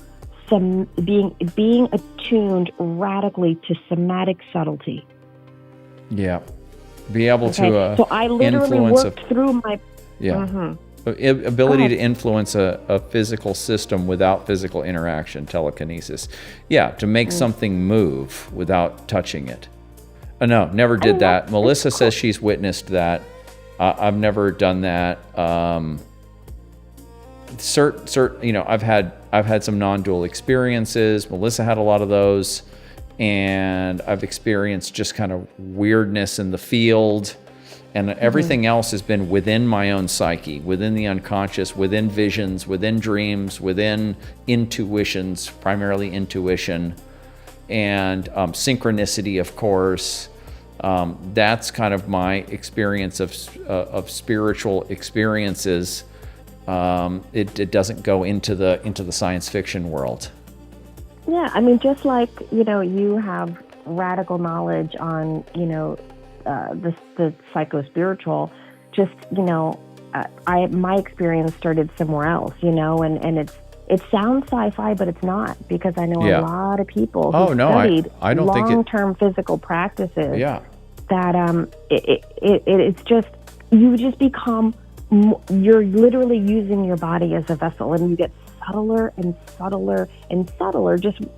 being attuned radically to somatic subtlety. Yeah. Be able to so I literally influence worked through my ability to influence a physical system without physical interaction, telekinesis. Yeah, to make something move without touching it. No, never did that. Melissa says she's witnessed that. I've never done that. I've had some non-dual experiences. Melissa had a lot of those, and I've experienced just kind of weirdness in the field. And everything else has been within my own psyche, within the unconscious, within visions, within dreams, within intuitions, primarily intuition, and synchronicity, of course. That's kind of my experience of spiritual experiences. It doesn't go into the science fiction world. Yeah, I mean, just like, you have radical knowledge on, the psycho-spiritual, just, my experience started somewhere else, and it sounds sci-fi, but it's not, because I know a lot of people who studied long-term physical practices. Yeah. That it's just, you just become, you're literally using your body as a vessel, and you get subtler and subtler and subtler,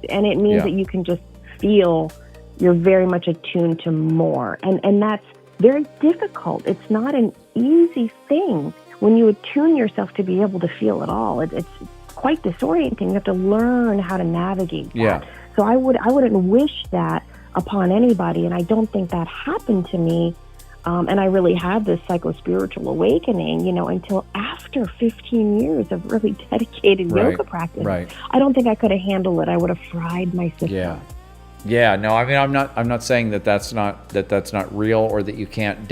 and it means that you can just feel you're very much attuned to more. And that's very difficult. It's not an easy thing when you attune yourself to be able to feel it all. It's quite disorienting. You have to learn how to navigate that. So I wouldn't wish that upon anybody, and I don't think that happened to me. And I really had this psycho-spiritual awakening, until after 15 years of really dedicated yoga practice. Right. I don't think I could have handled it. I would have fried my system. Yeah, no, I mean, I'm not saying that's not real, or that you can't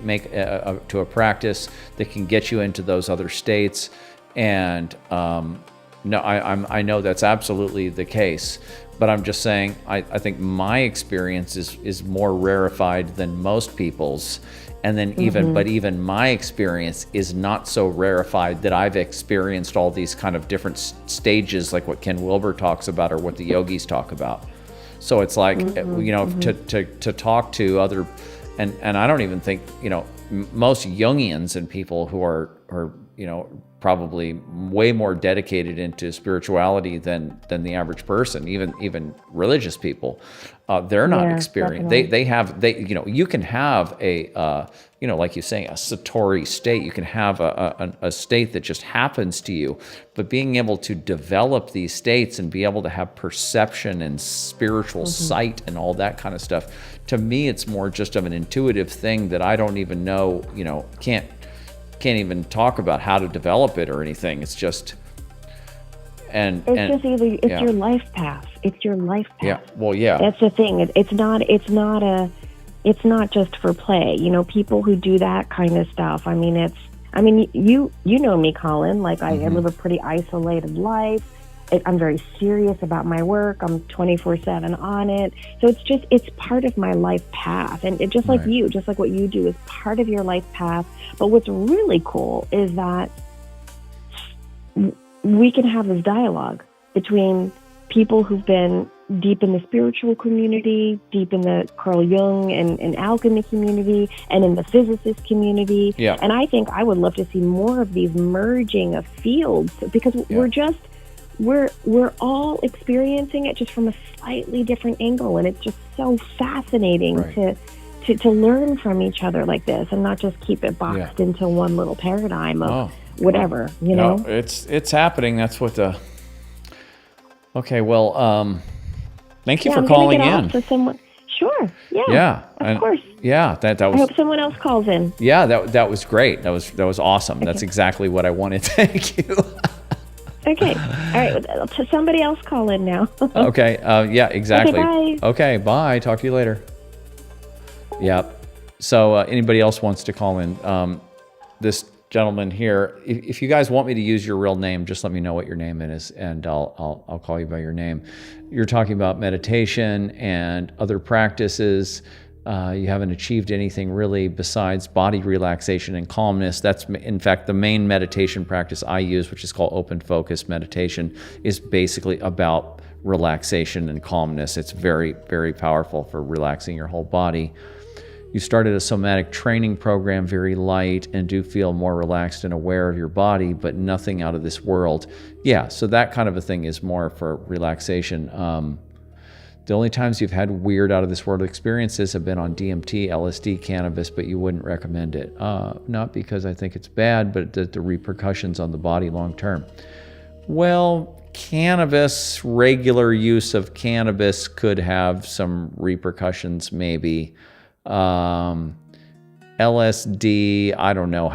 make to a practice that can get you into those other states. And no, I know that's absolutely the case. But I'm just saying, I think my experience is more rarefied than most people's. And then even my experience is not so rarefied that I've experienced all these kind of different stages, like what Ken Wilber talks about or what the yogis talk about. So it's like, to talk to other, and I don't even think, most Jungians and people who are probably way more dedicated into spirituality than the average person, even religious people, they're not experienced. You can have a, like you're saying, a satori state. You can have a state that just happens to you, but being able to develop these states and be able to have perception and spiritual sight and all that kind of stuff, to me, it's more just of an intuitive thing that I don't even know, can't even talk about how to develop it or anything. It's just, it's your life path. It's your life path. Yeah. Well, yeah. That's the thing. It's not just for play. People who do that kind of stuff. You know me, Colin. Like I live a pretty isolated life. I'm very serious about my work. I'm 24/7 on it. So it's part of my life path. And just like you, just like what you do is part of your life path. But what's really cool is that we can have this dialogue between people who've been deep in the spiritual community, deep in the Carl Jung and alchemy community, and in the physicist community. Yeah. And I think I would love to see more of these merging of fields, because we're all experiencing it just from a slightly different angle, and it's just so fascinating to learn from each other like this, and not just keep it boxed into one little paradigm of whatever. No, it's happening. That's what the. Okay, well, thank you for calling in. Sure. Yeah. Of course. Yeah, that was. I hope someone else calls in. Yeah, that was great. That was awesome. Okay. That's exactly what I wanted. Thank you. Okay. All right. Somebody else call in now. Okay. Yeah, exactly. Okay, bye. Okay, bye. Talk to you later. Yep. So anybody else wants to call in, this gentleman here. If you guys want me to use your real name, just let me know what your name is, and I'll call you by your name. You're talking about meditation and other practices. You haven't achieved anything really besides body relaxation and calmness. That's, in fact, the main meditation practice I use, which is called open focus meditation, is basically about relaxation and calmness. It's very, very powerful for relaxing your whole body. You started a somatic training program, very light, and do feel more relaxed and aware of your body, but nothing out of this world. Yeah, so that kind of a thing is more for relaxation. The only times you've had weird out of this world experiences have been on DMT, LSD, cannabis, but you wouldn't recommend it. Not because I think it's bad, but the repercussions on the body long term. Well, cannabis, regular use of cannabis could have some repercussions maybe. LSD, I don't know.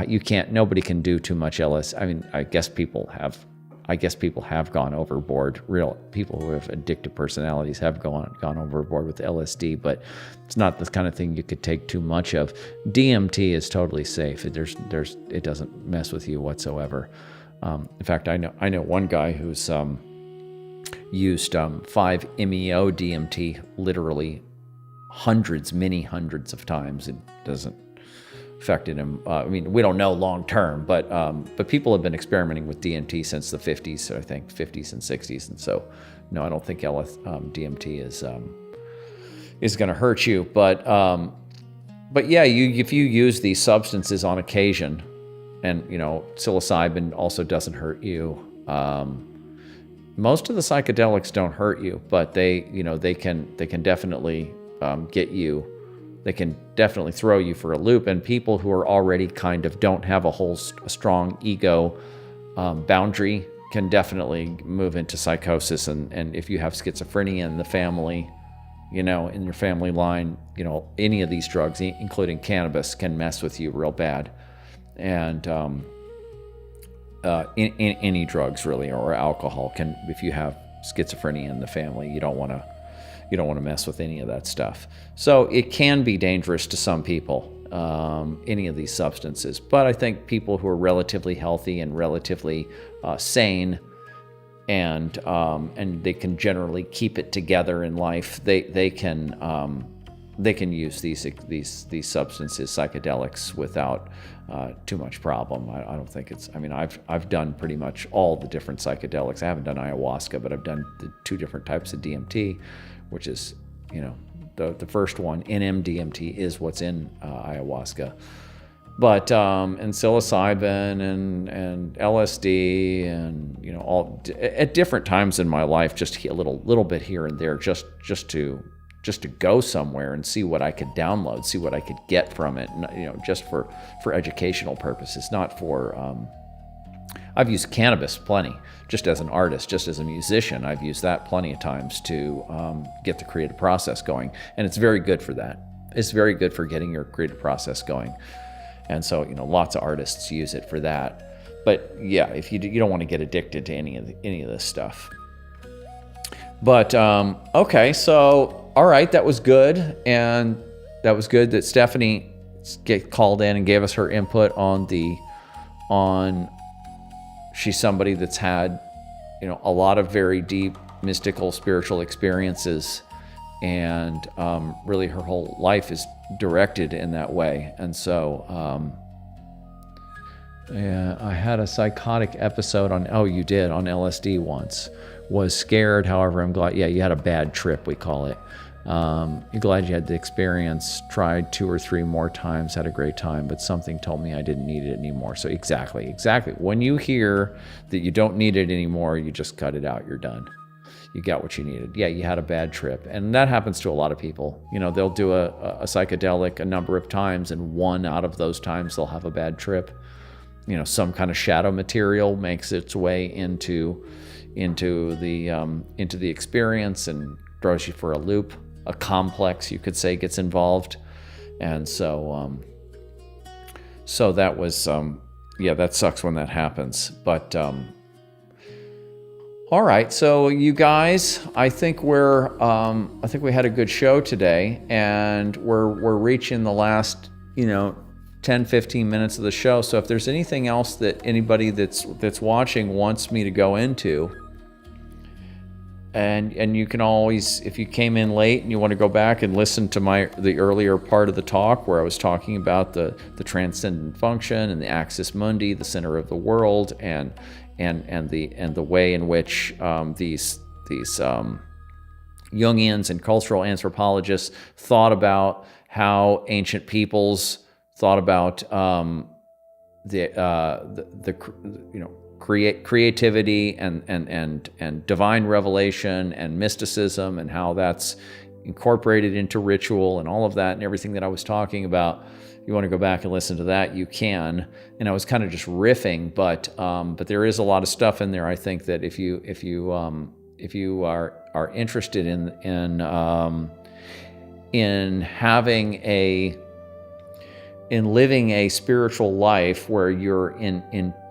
Nobody can do too much LSD. I mean, I guess people have gone overboard. Real people who have addictive personalities have gone overboard with LSD, but it's not the kind of thing you could take too much of. DMT is totally safe. It doesn't mess with you whatsoever. In fact, I know one guy who's used 5-MeO DMT literally many hundreds of times. It doesn't affected him. I mean, we don't know long term, but people have been experimenting with DMT since the 50s, I think, 50s and 60s, and so no, I don't think DMT is going to hurt you. But yeah, if you use these substances on occasion, and psilocybin also doesn't hurt you. Most of the psychedelics don't hurt you, but they can definitely get you. They can definitely throw you for a loop, and people who are already kind of don't have a strong ego boundary can definitely move into psychosis. And if you have schizophrenia in the family, in your family line, any of these drugs, including cannabis, can mess with you real bad. And in any drugs really, or alcohol can, if you have schizophrenia in the family, you don't want to mess with any of that stuff. So it can be dangerous to some people, any of these substances. But I think people who are relatively healthy and relatively sane, and they can generally keep it together in life, they can use these substances, psychedelics, without too much problem. I don't think it's. I mean, I've done pretty much all the different psychedelics. I haven't done ayahuasca, but I've done the 2 different types of DMT, which is, the first one, NMDMT, is what's in ayahuasca. But and psilocybin and LSD and all at different times in my life, just a little bit here and there, just to go somewhere and see what I could download, see what I could get from it, just for educational purposes, not for. I've used cannabis plenty, just as an artist, just as a musician. I've used that plenty of times to get the creative process going, and it's very good for that. It's very good for getting your creative process going, and so lots of artists use it for that. But yeah, if you don't want to get addicted to any of this stuff. But okay, so all right, that was good, and that was good that Stephanie called in and gave us her input on. She's somebody that's had, a lot of very deep mystical spiritual experiences, and really her whole life is directed in that way. And so, yeah, I had a psychotic episode on LSD once. Was scared, however, I'm glad. Yeah, you had a bad trip, we call it. You're glad you had the experience, tried 2 or 3 more times, had a great time, but something told me I didn't need it anymore. So exactly. When you hear that you don't need it anymore, you just cut it out, you're done. You got what you needed. Yeah, you had a bad trip. And that happens to a lot of people. They'll do a psychedelic a number of times, and one out of those times they'll have a bad trip. Some kind of shadow material makes its way into the experience and throws you for a loop. A complex, you could say, gets involved. And so that was, that sucks when that happens. But, all right. So you guys, I think we had a good show today, and we're reaching the last, 10, 15 minutes of the show. So if there's anything else that anybody that's watching wants me to go into, and you can always, if you came in late and you want to go back and listen to the earlier part of the talk where I was talking about the transcendent function and the axis mundi, the center of the world, and the way in which these Jungians and cultural anthropologists thought about how ancient peoples thought about creativity and divine revelation and mysticism, and how that's incorporated into ritual and all of that and everything that I was talking about. If you want to go back and listen to that, you can. And I was kind of just riffing, but there is a lot of stuff in there. I think that if you are interested in living a spiritual life where you're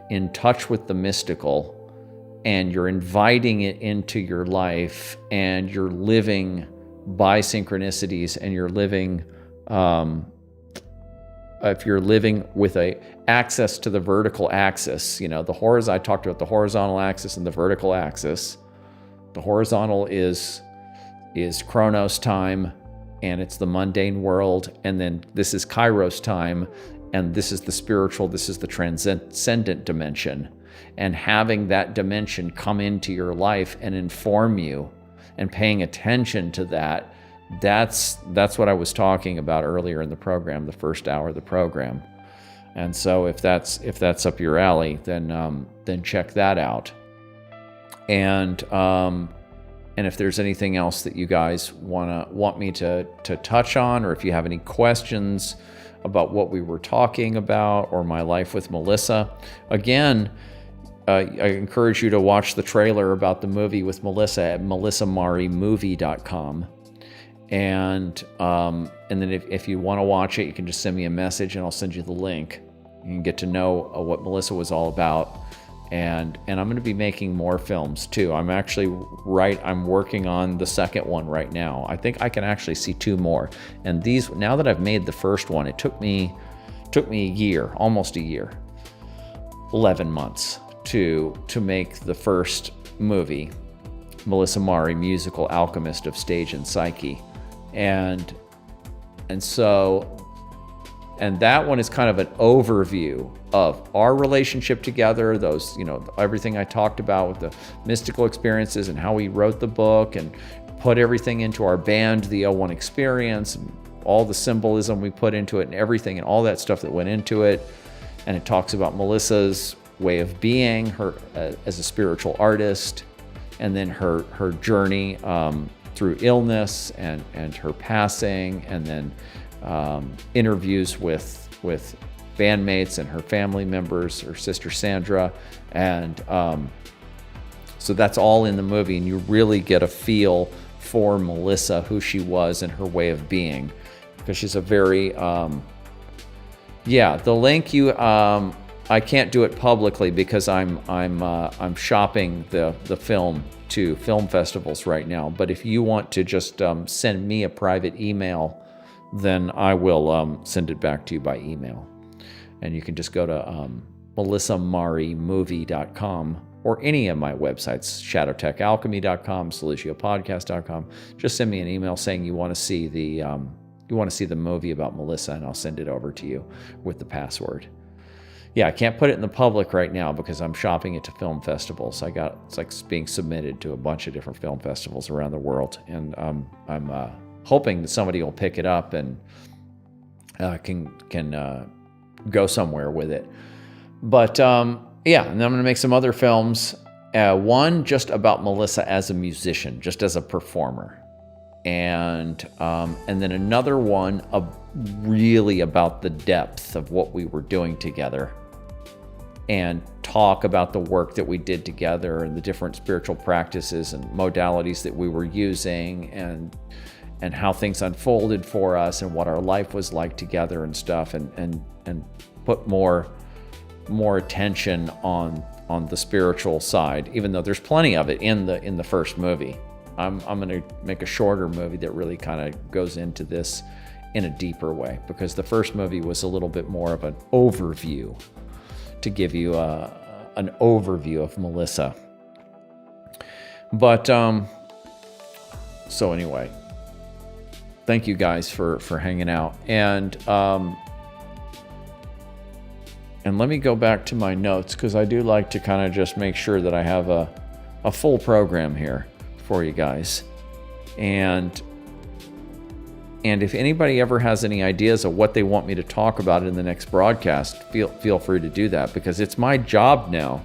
in touch with the mystical, and you're inviting it into your life, and you're living by synchronicities, and you're living, if you're living with a access to the vertical axis, I talked about the horizontal axis and the vertical axis. The horizontal is Chronos time, and it's the mundane world, and then this is Kairos time, and this is the spiritual, this is the transcendent dimension. And having that dimension come into your life and inform you, and paying attention to that's what I was talking about earlier in the program, the first hour of the program. And so if that's up your alley, then check that out. And if there's anything else that you guys want me to touch on, or if you have any questions about what we were talking about or my life with Melissa, again, I encourage you to watch the trailer about the movie with Melissa at melissamarimovie.com. And then if you want to watch it, you can just send me a message and I'll send you the link. You can get to know what Melissa was all about. And I'm going to be making more films too. I'm working on the second one right now. I think I can actually see 2 more. And these, now that I've made the first one, it took me a year, almost a year, 11 months to make the first movie, Melissa Mari, musical alchemist of stage and psyche. And that one is kind of an overview of our relationship together, those, everything I talked about with the mystical experiences and how we wrote the book and put everything into our band, the L1 experience, and all the symbolism we put into it and everything and all that stuff that went into it. And it talks about Melissa's way of being, her as a spiritual artist, and then her journey through illness and her passing, and then interviews with bandmates and her family members, her sister Sandra, and so that's all in the movie, and you really get a feel for Melissa, who she was and her way of being, because she's a very the link I can't do it publicly because I'm shopping the film to film festivals right now, but if you want to just send me a private email, then I will send it back to you by email. And you can just go to melissamarimovie.com or any of my websites, shadowtechalchemy.com, solutiopodcast.com. Just send me an email saying you want to see the movie about Melissa, and I'll send it over to you with the password. Yeah, I can't put it in the public right now because I'm shopping it to film festivals. It's like being submitted to a bunch of different film festivals around the world, and I'm hoping that somebody will pick it up and can go somewhere with it. But and then I'm going to make some other films. One just about Melissa as a musician, just as a performer, and then another one really about the depth of what we were doing together, and talk about the work that we did together and the different spiritual practices and modalities that we were using, and how things unfolded for us and what our life was like together and stuff, and put more attention on the spiritual side, even though there's plenty of it in the first movie. I'm going to make a shorter movie that really kind of goes into this in a deeper way, because the first movie was a little bit more of an overview, to give you an overview of Melissa. But so anyway, thank you guys for hanging out. And let me go back to my notes, because I do like to kind of just make sure that I have a full program here for you guys. And if anybody ever has any ideas of what they want me to talk about in the next broadcast, feel free to do that, because it's my job now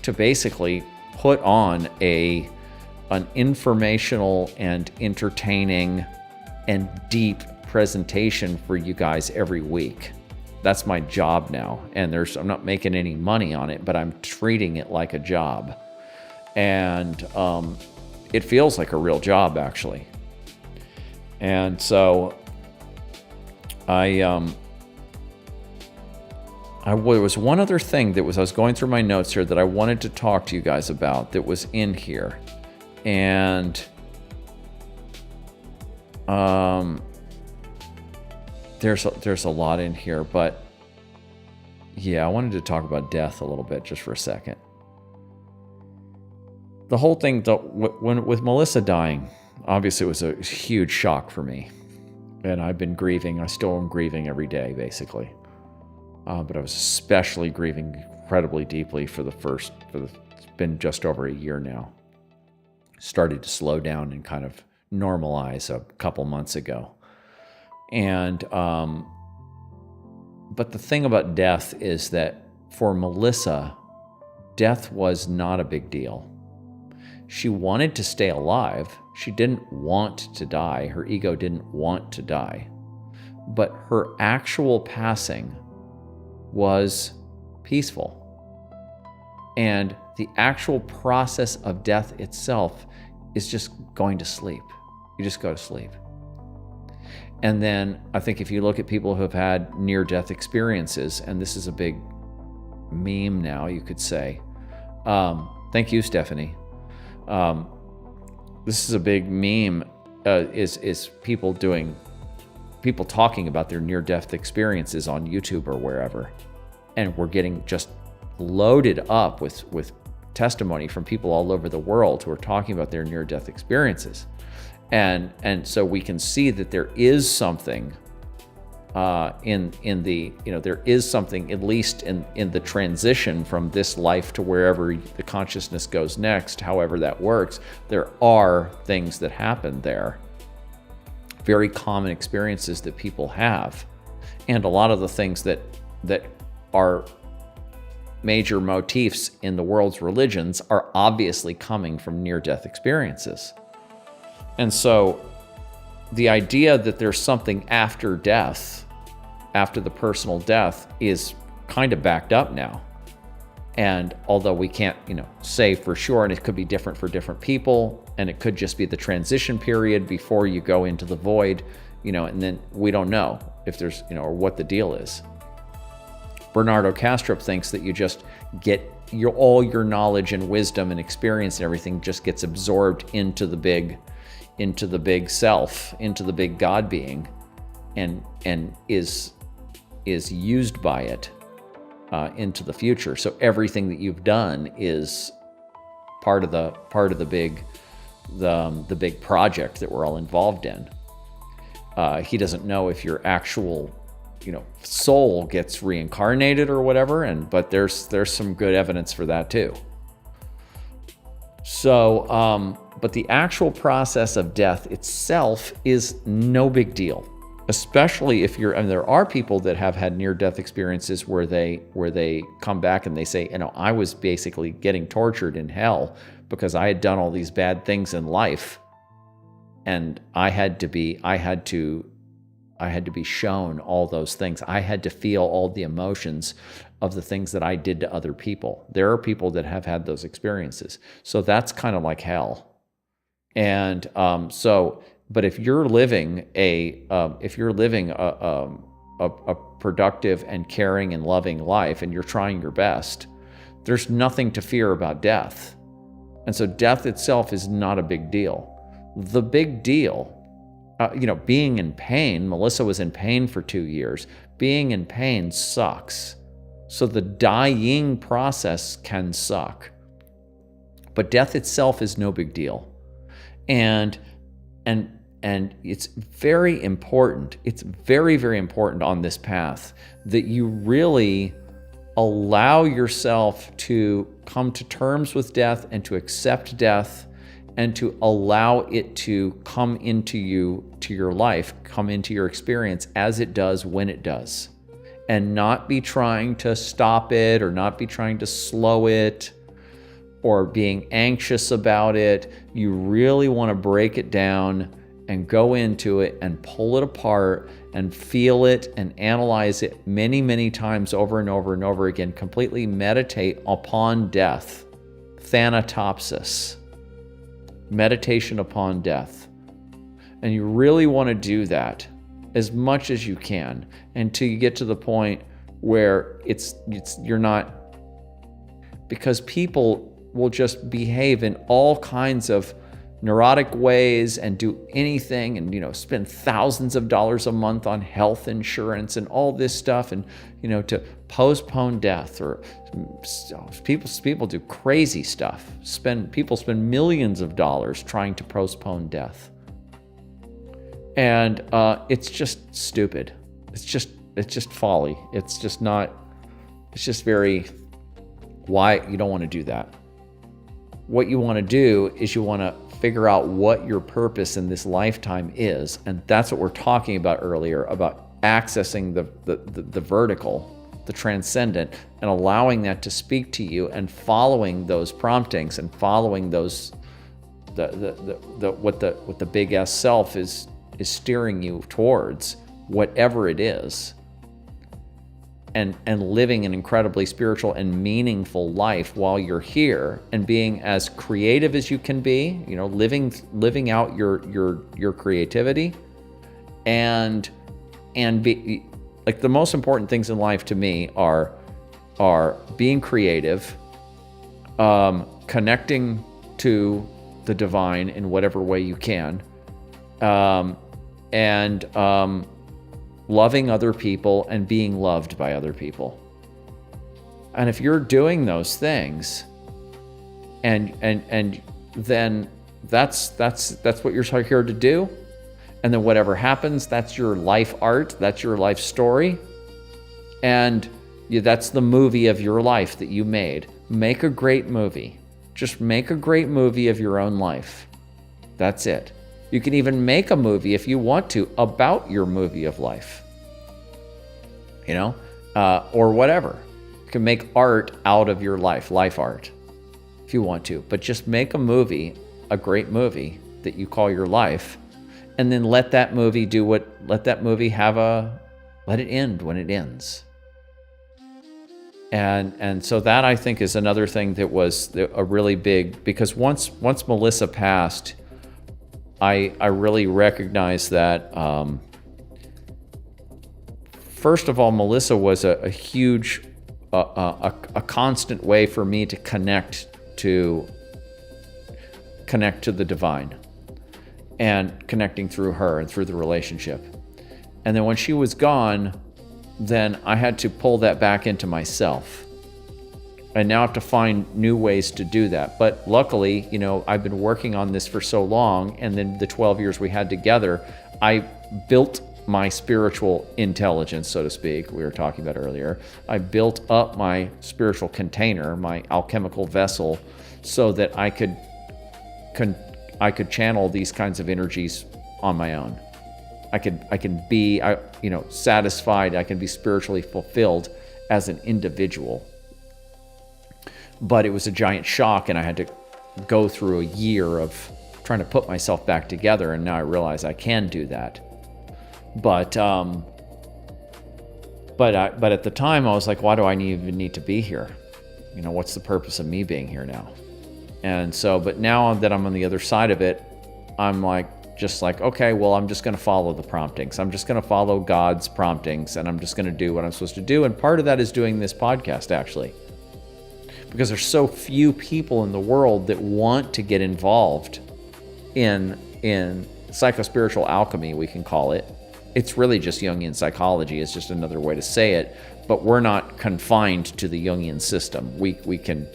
to basically put on an informational and entertaining and deep presentation for you guys every week. That's my job now. And I'm not making any money on it, but I'm treating it like a job. And it feels like a real job, actually. And so there was one other thing I was going through my notes here that I wanted to talk to you guys about that was in here. And there's a lot in here, but yeah, I wanted to talk about death a little bit just for a second. The whole thing, with Melissa dying, obviously it was a huge shock for me. And I've been grieving. I still am grieving every day, basically. But I was especially grieving incredibly deeply it's been just over a year now. Started to slow down and kind of normalize a couple months ago. And, but the thing about death is that for Melissa, death was not a big deal. She wanted to stay alive. She didn't want to die. Her ego didn't want to die. But her actual passing was peaceful. And the actual process of death itself is just going to sleep. You just go to sleep. And then I think if you look at people who have had near-death experiences, and this is a big meme now, you could say. Thank you, Stephanie. This is a big meme, is people talking about their near-death experiences on YouTube or wherever. And we're getting just loaded up with testimony from people all over the world who are talking about their near-death experiences. And so we can see that there is something there is something, at least in the transition from this life to wherever the consciousness goes next, however that works. There are things that happen there, very common experiences that people have. And a lot of the things that are major motifs in the world's religions are obviously coming from near-death experiences. And so the idea that there's something after death, after the personal death, is kind of backed up now. And although we can't, say for sure, and it could be different for different people, and it could just be the transition period before you go into the void, and then we don't know if there's, or what the deal is. Bernardo Kastrup thinks that you just get all your knowledge and wisdom and experience and everything just gets absorbed into the big self, into the big God being, and is used by it into the future. So everything that you've done is part of the big project that we're all involved in. He doesn't know if your actual soul gets reincarnated or whatever, but there's some good evidence for that too. So, but the actual process of death itself is no big deal, especially if there are people that have had near-death experiences where they come back and they say, I was basically getting tortured in hell because I had done all these bad things in life, and I had to be shown all those things. I had to feel all the emotions of the things that I did to other people. There are people that have had those experiences. So that's kind of like hell. And but if you're living a productive and caring and loving life, and you're trying your best, there's nothing to fear about death. And so death itself is not a big deal. The big deal being in pain. Melissa was in pain for 2 years. Being in pain sucks. So the dying process can suck. But death itself is no big deal. And it's very important. It's very, very important on this path that you really allow yourself to come to terms with death and to accept death and to allow it to come into you, to your life, come into your experience as it does when it does. And not be trying to stop it or not be trying to slow it or being anxious about it. You really want to break it down and go into it and pull it apart and feel it and analyze it many, many times over and over and over again. Completely meditate upon death. Thanatopsis. Meditation upon death. And you really want to do that as much as you can until you get to the point where you're not, because people will just behave in all kinds of neurotic ways and do anything and spend thousands of dollars a month on health insurance and all this stuff and to postpone death, or people do crazy stuff. People spend millions of dollars trying to postpone death. And it's just stupid. It's just folly. It's just very, why you don't want to do that. What you want to do is you want to figure out what your purpose in this lifetime is. And that's what we're talking about earlier, about accessing the vertical, the transcendent, and allowing that to speak to you and following those promptings and following those, what the big S self is steering you towards, whatever it is. And living an incredibly spiritual and meaningful life while you're here, and being as creative as you can be, living out your creativity, and be like, the most important things in life to me are being creative, connecting to the divine in whatever way you can, and loving other people and being loved by other people. And if you're doing those things, and then that's what you're here to do. And then whatever happens, that's your life art, that's your life story. And that's the movie of your life that you made. Make a great movie. Just make a great movie of your own life. That's it. You can even make a movie if you want to about your movie of life, or whatever. You can make art out of your life art, if you want to. But just make a movie, a great movie that you call your life, and then let that movie let it end when it ends. And so that, I think, is another thing that was a really big, because once Melissa passed, I really recognized that, first of all, Melissa was a huge, a constant way for me to connect to the divine, and connecting through her and through the relationship. And then when she was gone, then I had to pull that back into myself. And now I have to find new ways to do that. But luckily, I've been working on this for so long, and then the 12 years we had together, I built my spiritual intelligence, so to speak, we were talking about earlier. I built up my spiritual container, my alchemical vessel, so that I could channel these kinds of energies on my own. I can be satisfied. I can be spiritually fulfilled as an individual. But it was a giant shock, and I had to go through a year of trying to put myself back together, and now I realize I can do that. But at the time I was like, why do I even need to be here? What's the purpose of me being here now? And so, but now that I'm on the other side of it, I'm just like, okay, well, I'm just going to follow the promptings. I'm just going to follow God's promptings, and I'm just going to do what I'm supposed to do. And part of that is doing this podcast, actually, because there's so few people in the world that want to get involved in psychospiritual alchemy, we can call it. It's really just Jungian psychology. It's just another way to say it. But we're not confined to the Jungian system. We can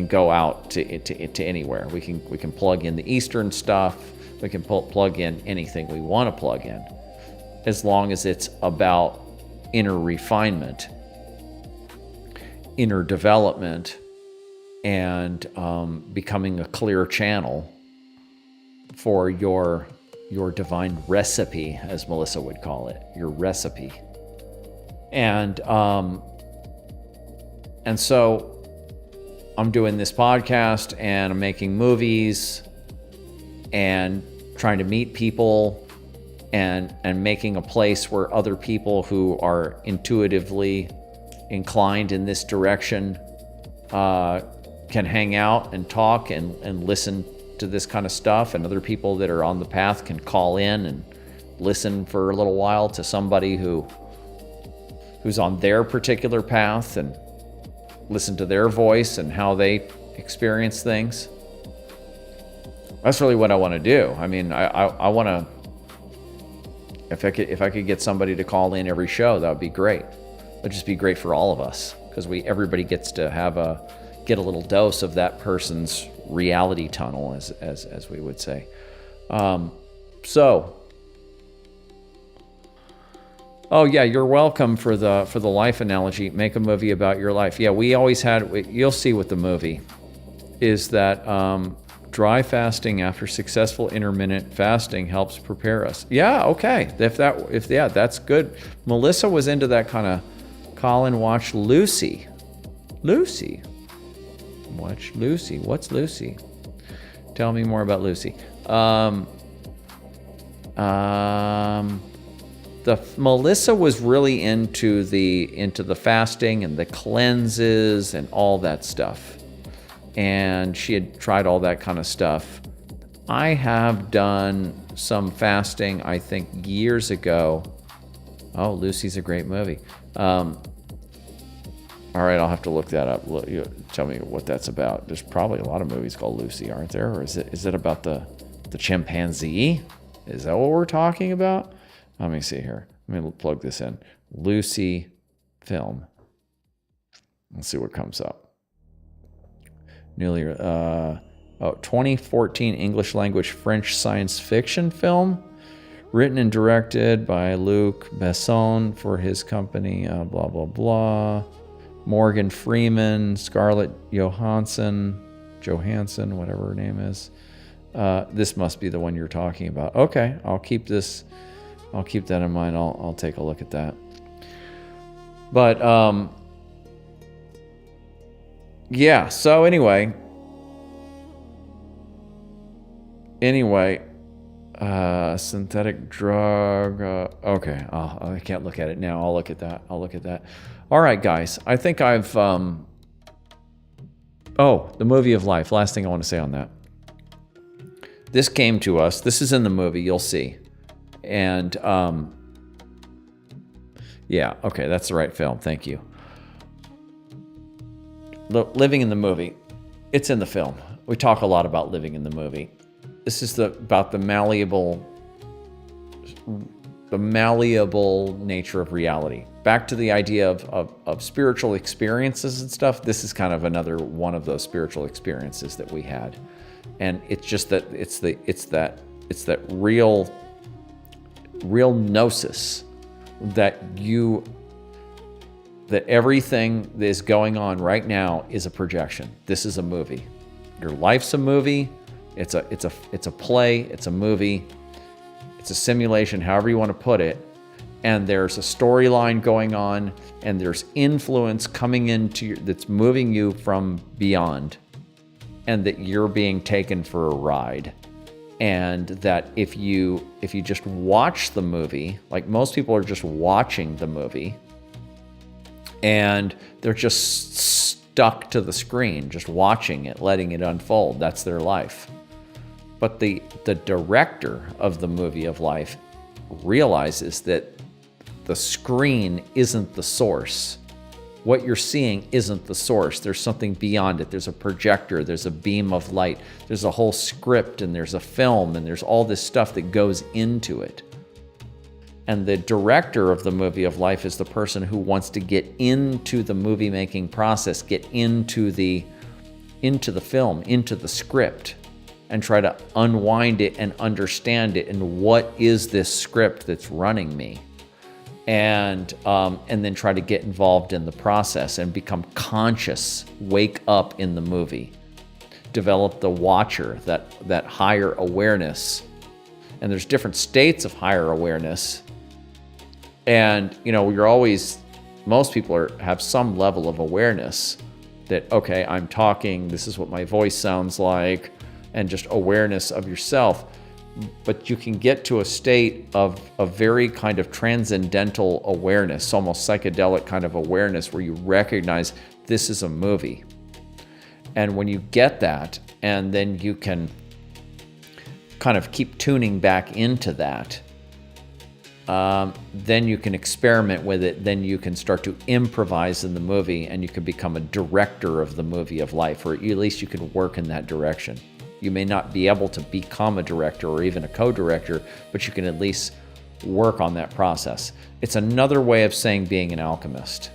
go out to anywhere. We can plug in the Eastern stuff. We can plug in anything we want to plug in, as long as it's about inner refinement, inner development, and becoming a clear channel for your divine recipe, as Melissa would call it, your recipe. And so I'm doing this podcast and I'm making movies and trying to meet people and making a place where other people who are intuitively inclined in this direction can hang out and talk and listen to this kind of stuff, and other people that are on the path can call in and listen for a little while to somebody who's on their particular path and listen to their voice and how they experience things. That's really what I want to do. I mean, I want to, if I could get somebody to call in every show, that would be great. It would just be great for all of us, because everybody gets to get a little dose of that person's reality tunnel, as we would say. Oh yeah, you're welcome for the life analogy. Make a movie about your life. Yeah, we always had. You'll see with the movie is that dry fasting after successful intermittent fasting helps prepare us. Yeah, okay. That's good. Melissa was into that kind of. Colin watched Lucy. Watch Lucy. What's Lucy? Tell me more about Lucy. Melissa was really into the fasting and the cleanses and all that stuff, and she had tried all that kind of stuff. I have done some fasting, I think, years ago. Oh, Lucy's a great movie. All right, I'll have to look that up. Tell me what that's about. There's probably a lot of movies called Lucy, aren't there? Or is it about the chimpanzee? Is that what we're talking about? Let me see here. Let me plug this in. Lucy film. Let's see what comes up. 2014 English language French science fiction film. Written and directed by Luc Besson for his company, blah, blah, blah. Morgan Freeman, Scarlett Johansson, whatever her name is. This must be the one you're talking about. Okay, I'll keep that in mind. I'll take a look at that. But yeah. So anyway, synthetic drug. Okay. I can't look at it now. I'll look at that. All right, guys. I think I've. The movie of life. Last thing I want to say on that. This came to us. This is in the movie. You'll see. And yeah. Okay, that's the right film. Thank you. Living in the movie. It's in the film. We talk a lot about living in the movie. This is about the malleable nature of reality. Back to the idea of spiritual experiences and stuff. This is kind of another one of those spiritual experiences that we had, and it's just that it's that real gnosis that everything that is going on right now is a projection. This is a movie. Your life's a movie. It's a play. It's a movie. It's a simulation, however you want to put it. And there's a storyline going on, and there's influence coming into that's moving you from beyond, and that you're being taken for a ride. And that if you just watch the movie, like most people are just watching the movie, and they're just stuck to the screen, just watching it, letting it unfold. That's their life. But the director of the movie of life realizes that the screen isn't the source. What you're seeing isn't the source. There's something beyond it. There's a projector, there's a beam of light, there's a whole script, and there's a film, and there's all this stuff that goes into it. And the director of the movie of life is the person who wants to get into the movie making process, get into the film, into the script, and try to unwind it and understand it. And what is this script that's running me? And then try to get involved in the process and become conscious, wake up in the movie, develop the watcher, that higher awareness. And there's different states of higher awareness. And, most people have some level of awareness that, okay, I'm talking, this is what my voice sounds like, and just awareness of yourself. But you can get to a state of a very kind of transcendental awareness, almost psychedelic kind of awareness, where you recognize this is a movie. And when you get that, and then you can kind of keep tuning back into that, then you can experiment with it. Then you can start to improvise in the movie, and you can become a director of the movie of life, or at least you can work in that direction. You may not be able to become a director or even a co-director, but you can at least work on that process. It's another way of saying being an alchemist.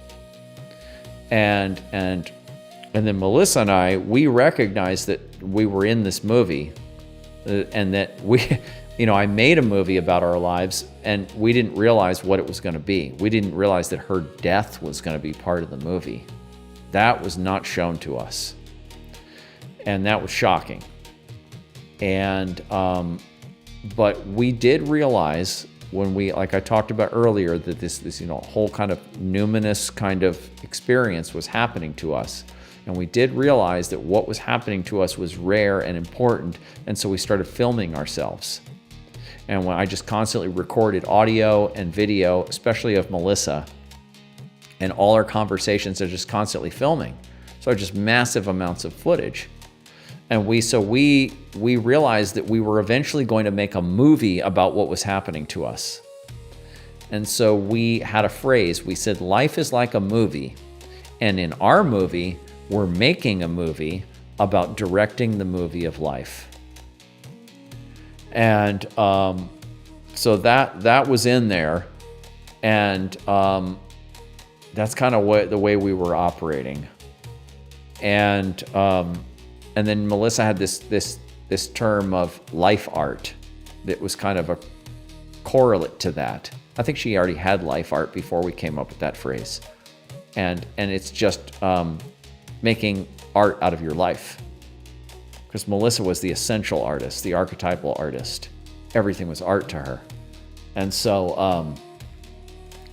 And then Melissa and I, we recognized that we were in this movie, and that I made a movie about our lives, and we didn't realize what it was going to be. We didn't realize that her death was going to be part of the movie. That was not shown to us. And that was shocking. And, but we did realize when like I talked about earlier, that this whole kind of numinous kind of experience was happening to us. And we did realize that what was happening to us was rare and important. And so we started filming ourselves. And when I just constantly recorded audio and video, especially of Melissa, and all our conversations are just constantly filming. So just massive amounts of footage. And we realized that we were eventually going to make a movie about what was happening to us. And so we had a phrase. We said, life is like a movie. And in our movie, we're making a movie about directing the movie of life. And so that was in there. And that's kind of the way we were operating. And then Melissa had this term of life art that was kind of a correlate to that. I think she already had life art before we came up with that phrase. And it's just making art out of your life. Because Melissa was the essential artist, the archetypal artist. Everything was art to her. And so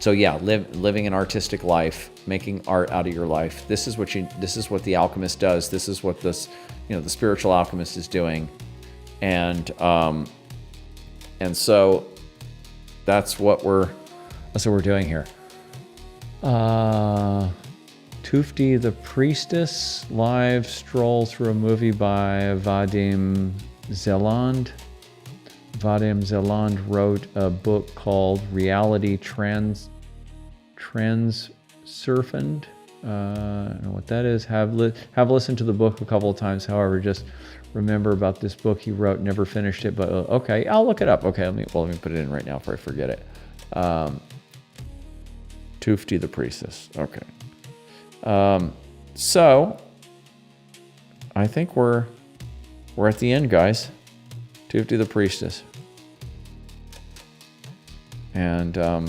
living an artistic life, making art out of your life. This is what the alchemist does. This is what the spiritual alchemist is doing. And so that's what we're doing here. Tufti the Priestess, live stroll through a movie by Vadim Zeland. Vadim Zeland wrote a book called Reality Transurfend. I don't know what that is. Have listened to the book a couple of times. However, just remember about this book he wrote. Never finished it, but okay, I'll look it up. Okay, let me put it in right now before I forget it. Tufti the Priestess. Okay. So I think we're at the end, guys. Tufti the Priestess. And a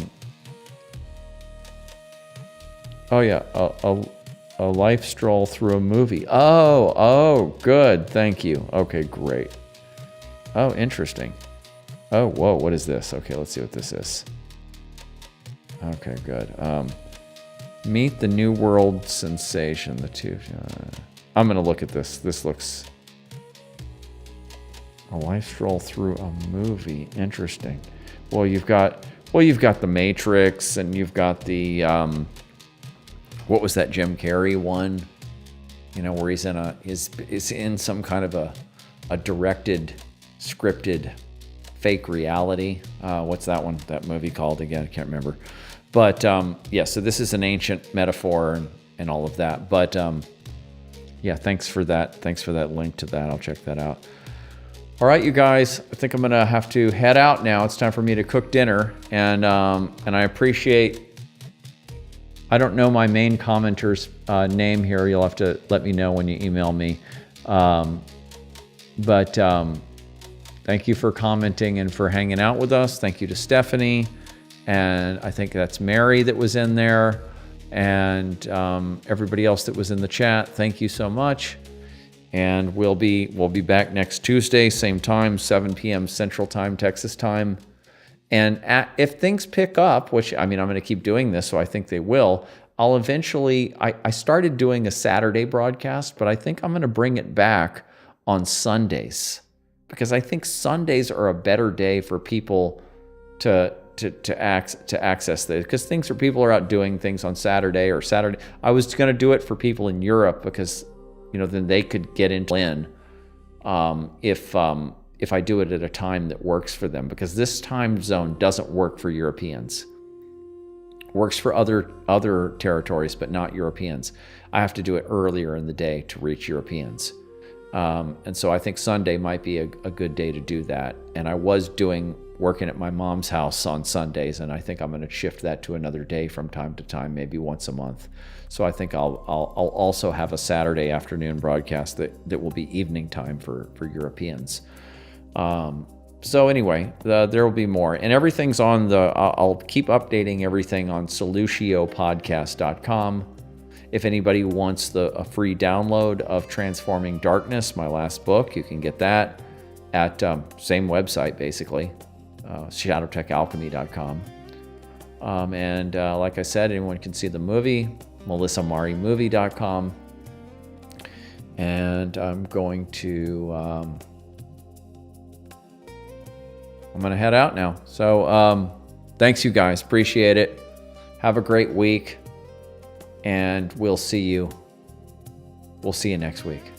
life stroll through a movie. Oh, good. Thank you. Okay, great. Oh, interesting. Oh, whoa, what is this? Okay, let's see what this is. Okay, good. Meet the New World sensation. The two. I'm gonna look at this. This looks a life stroll through a movie. Interesting. Well, you've got the Matrix, and you've got the what was that Jim Carrey one? Where he's in some kind of a directed, scripted, fake reality. What's that one? That movie called again? I can't remember. But yeah, so this is an ancient metaphor and all of that. But yeah, thanks for that. Thanks for that link to that. I'll check that out. All right, you guys, I think I'm gonna have to head out now. It's time for me to cook dinner, and I appreciate. I don't know my main commenter's name here. You'll have to let me know when you email me. But thank you for commenting and for hanging out with us. Thank you to Stephanie, and I think that's Mary that was in there, and everybody else that was in the chat. Thank you so much. And we'll be back next Tuesday, same time, 7 p.m. Central Time, Texas time. And if things pick up, which, I mean, I'm going to keep doing this, so I think they will, I'll eventually, I started doing a Saturday broadcast, but I think I'm going to bring it back on Sundays, because I think Sundays are a better day for people to access this, because people are out doing things on Saturday or Saturday. I was going to do it for people in Europe, because then they could get into if I do it at a time that works for them, because this time zone doesn't work for Europeans. Works for other territories, but not Europeans. I have to do it earlier in the day to reach Europeans. And so I think Sunday might be a good day to do that. And I was working at my mom's house on Sundays, and I think I'm going to shift that to another day from time to time, maybe once a month. So I think I'll also have a Saturday afternoon broadcast that will be evening time for Europeans. So anyway, there will be more, and everything's on I'll keep updating everything on soluciopodcast.com. If anybody wants a free download of Transforming Darkness, my last book, you can get that at same website, basically, shadowtechalchemy.com. And like I said, anyone can see the movie, melissamarimovie.com. And I'm going to head out now. So thanks, you guys. Appreciate it. Have a great week. And we'll see you next week.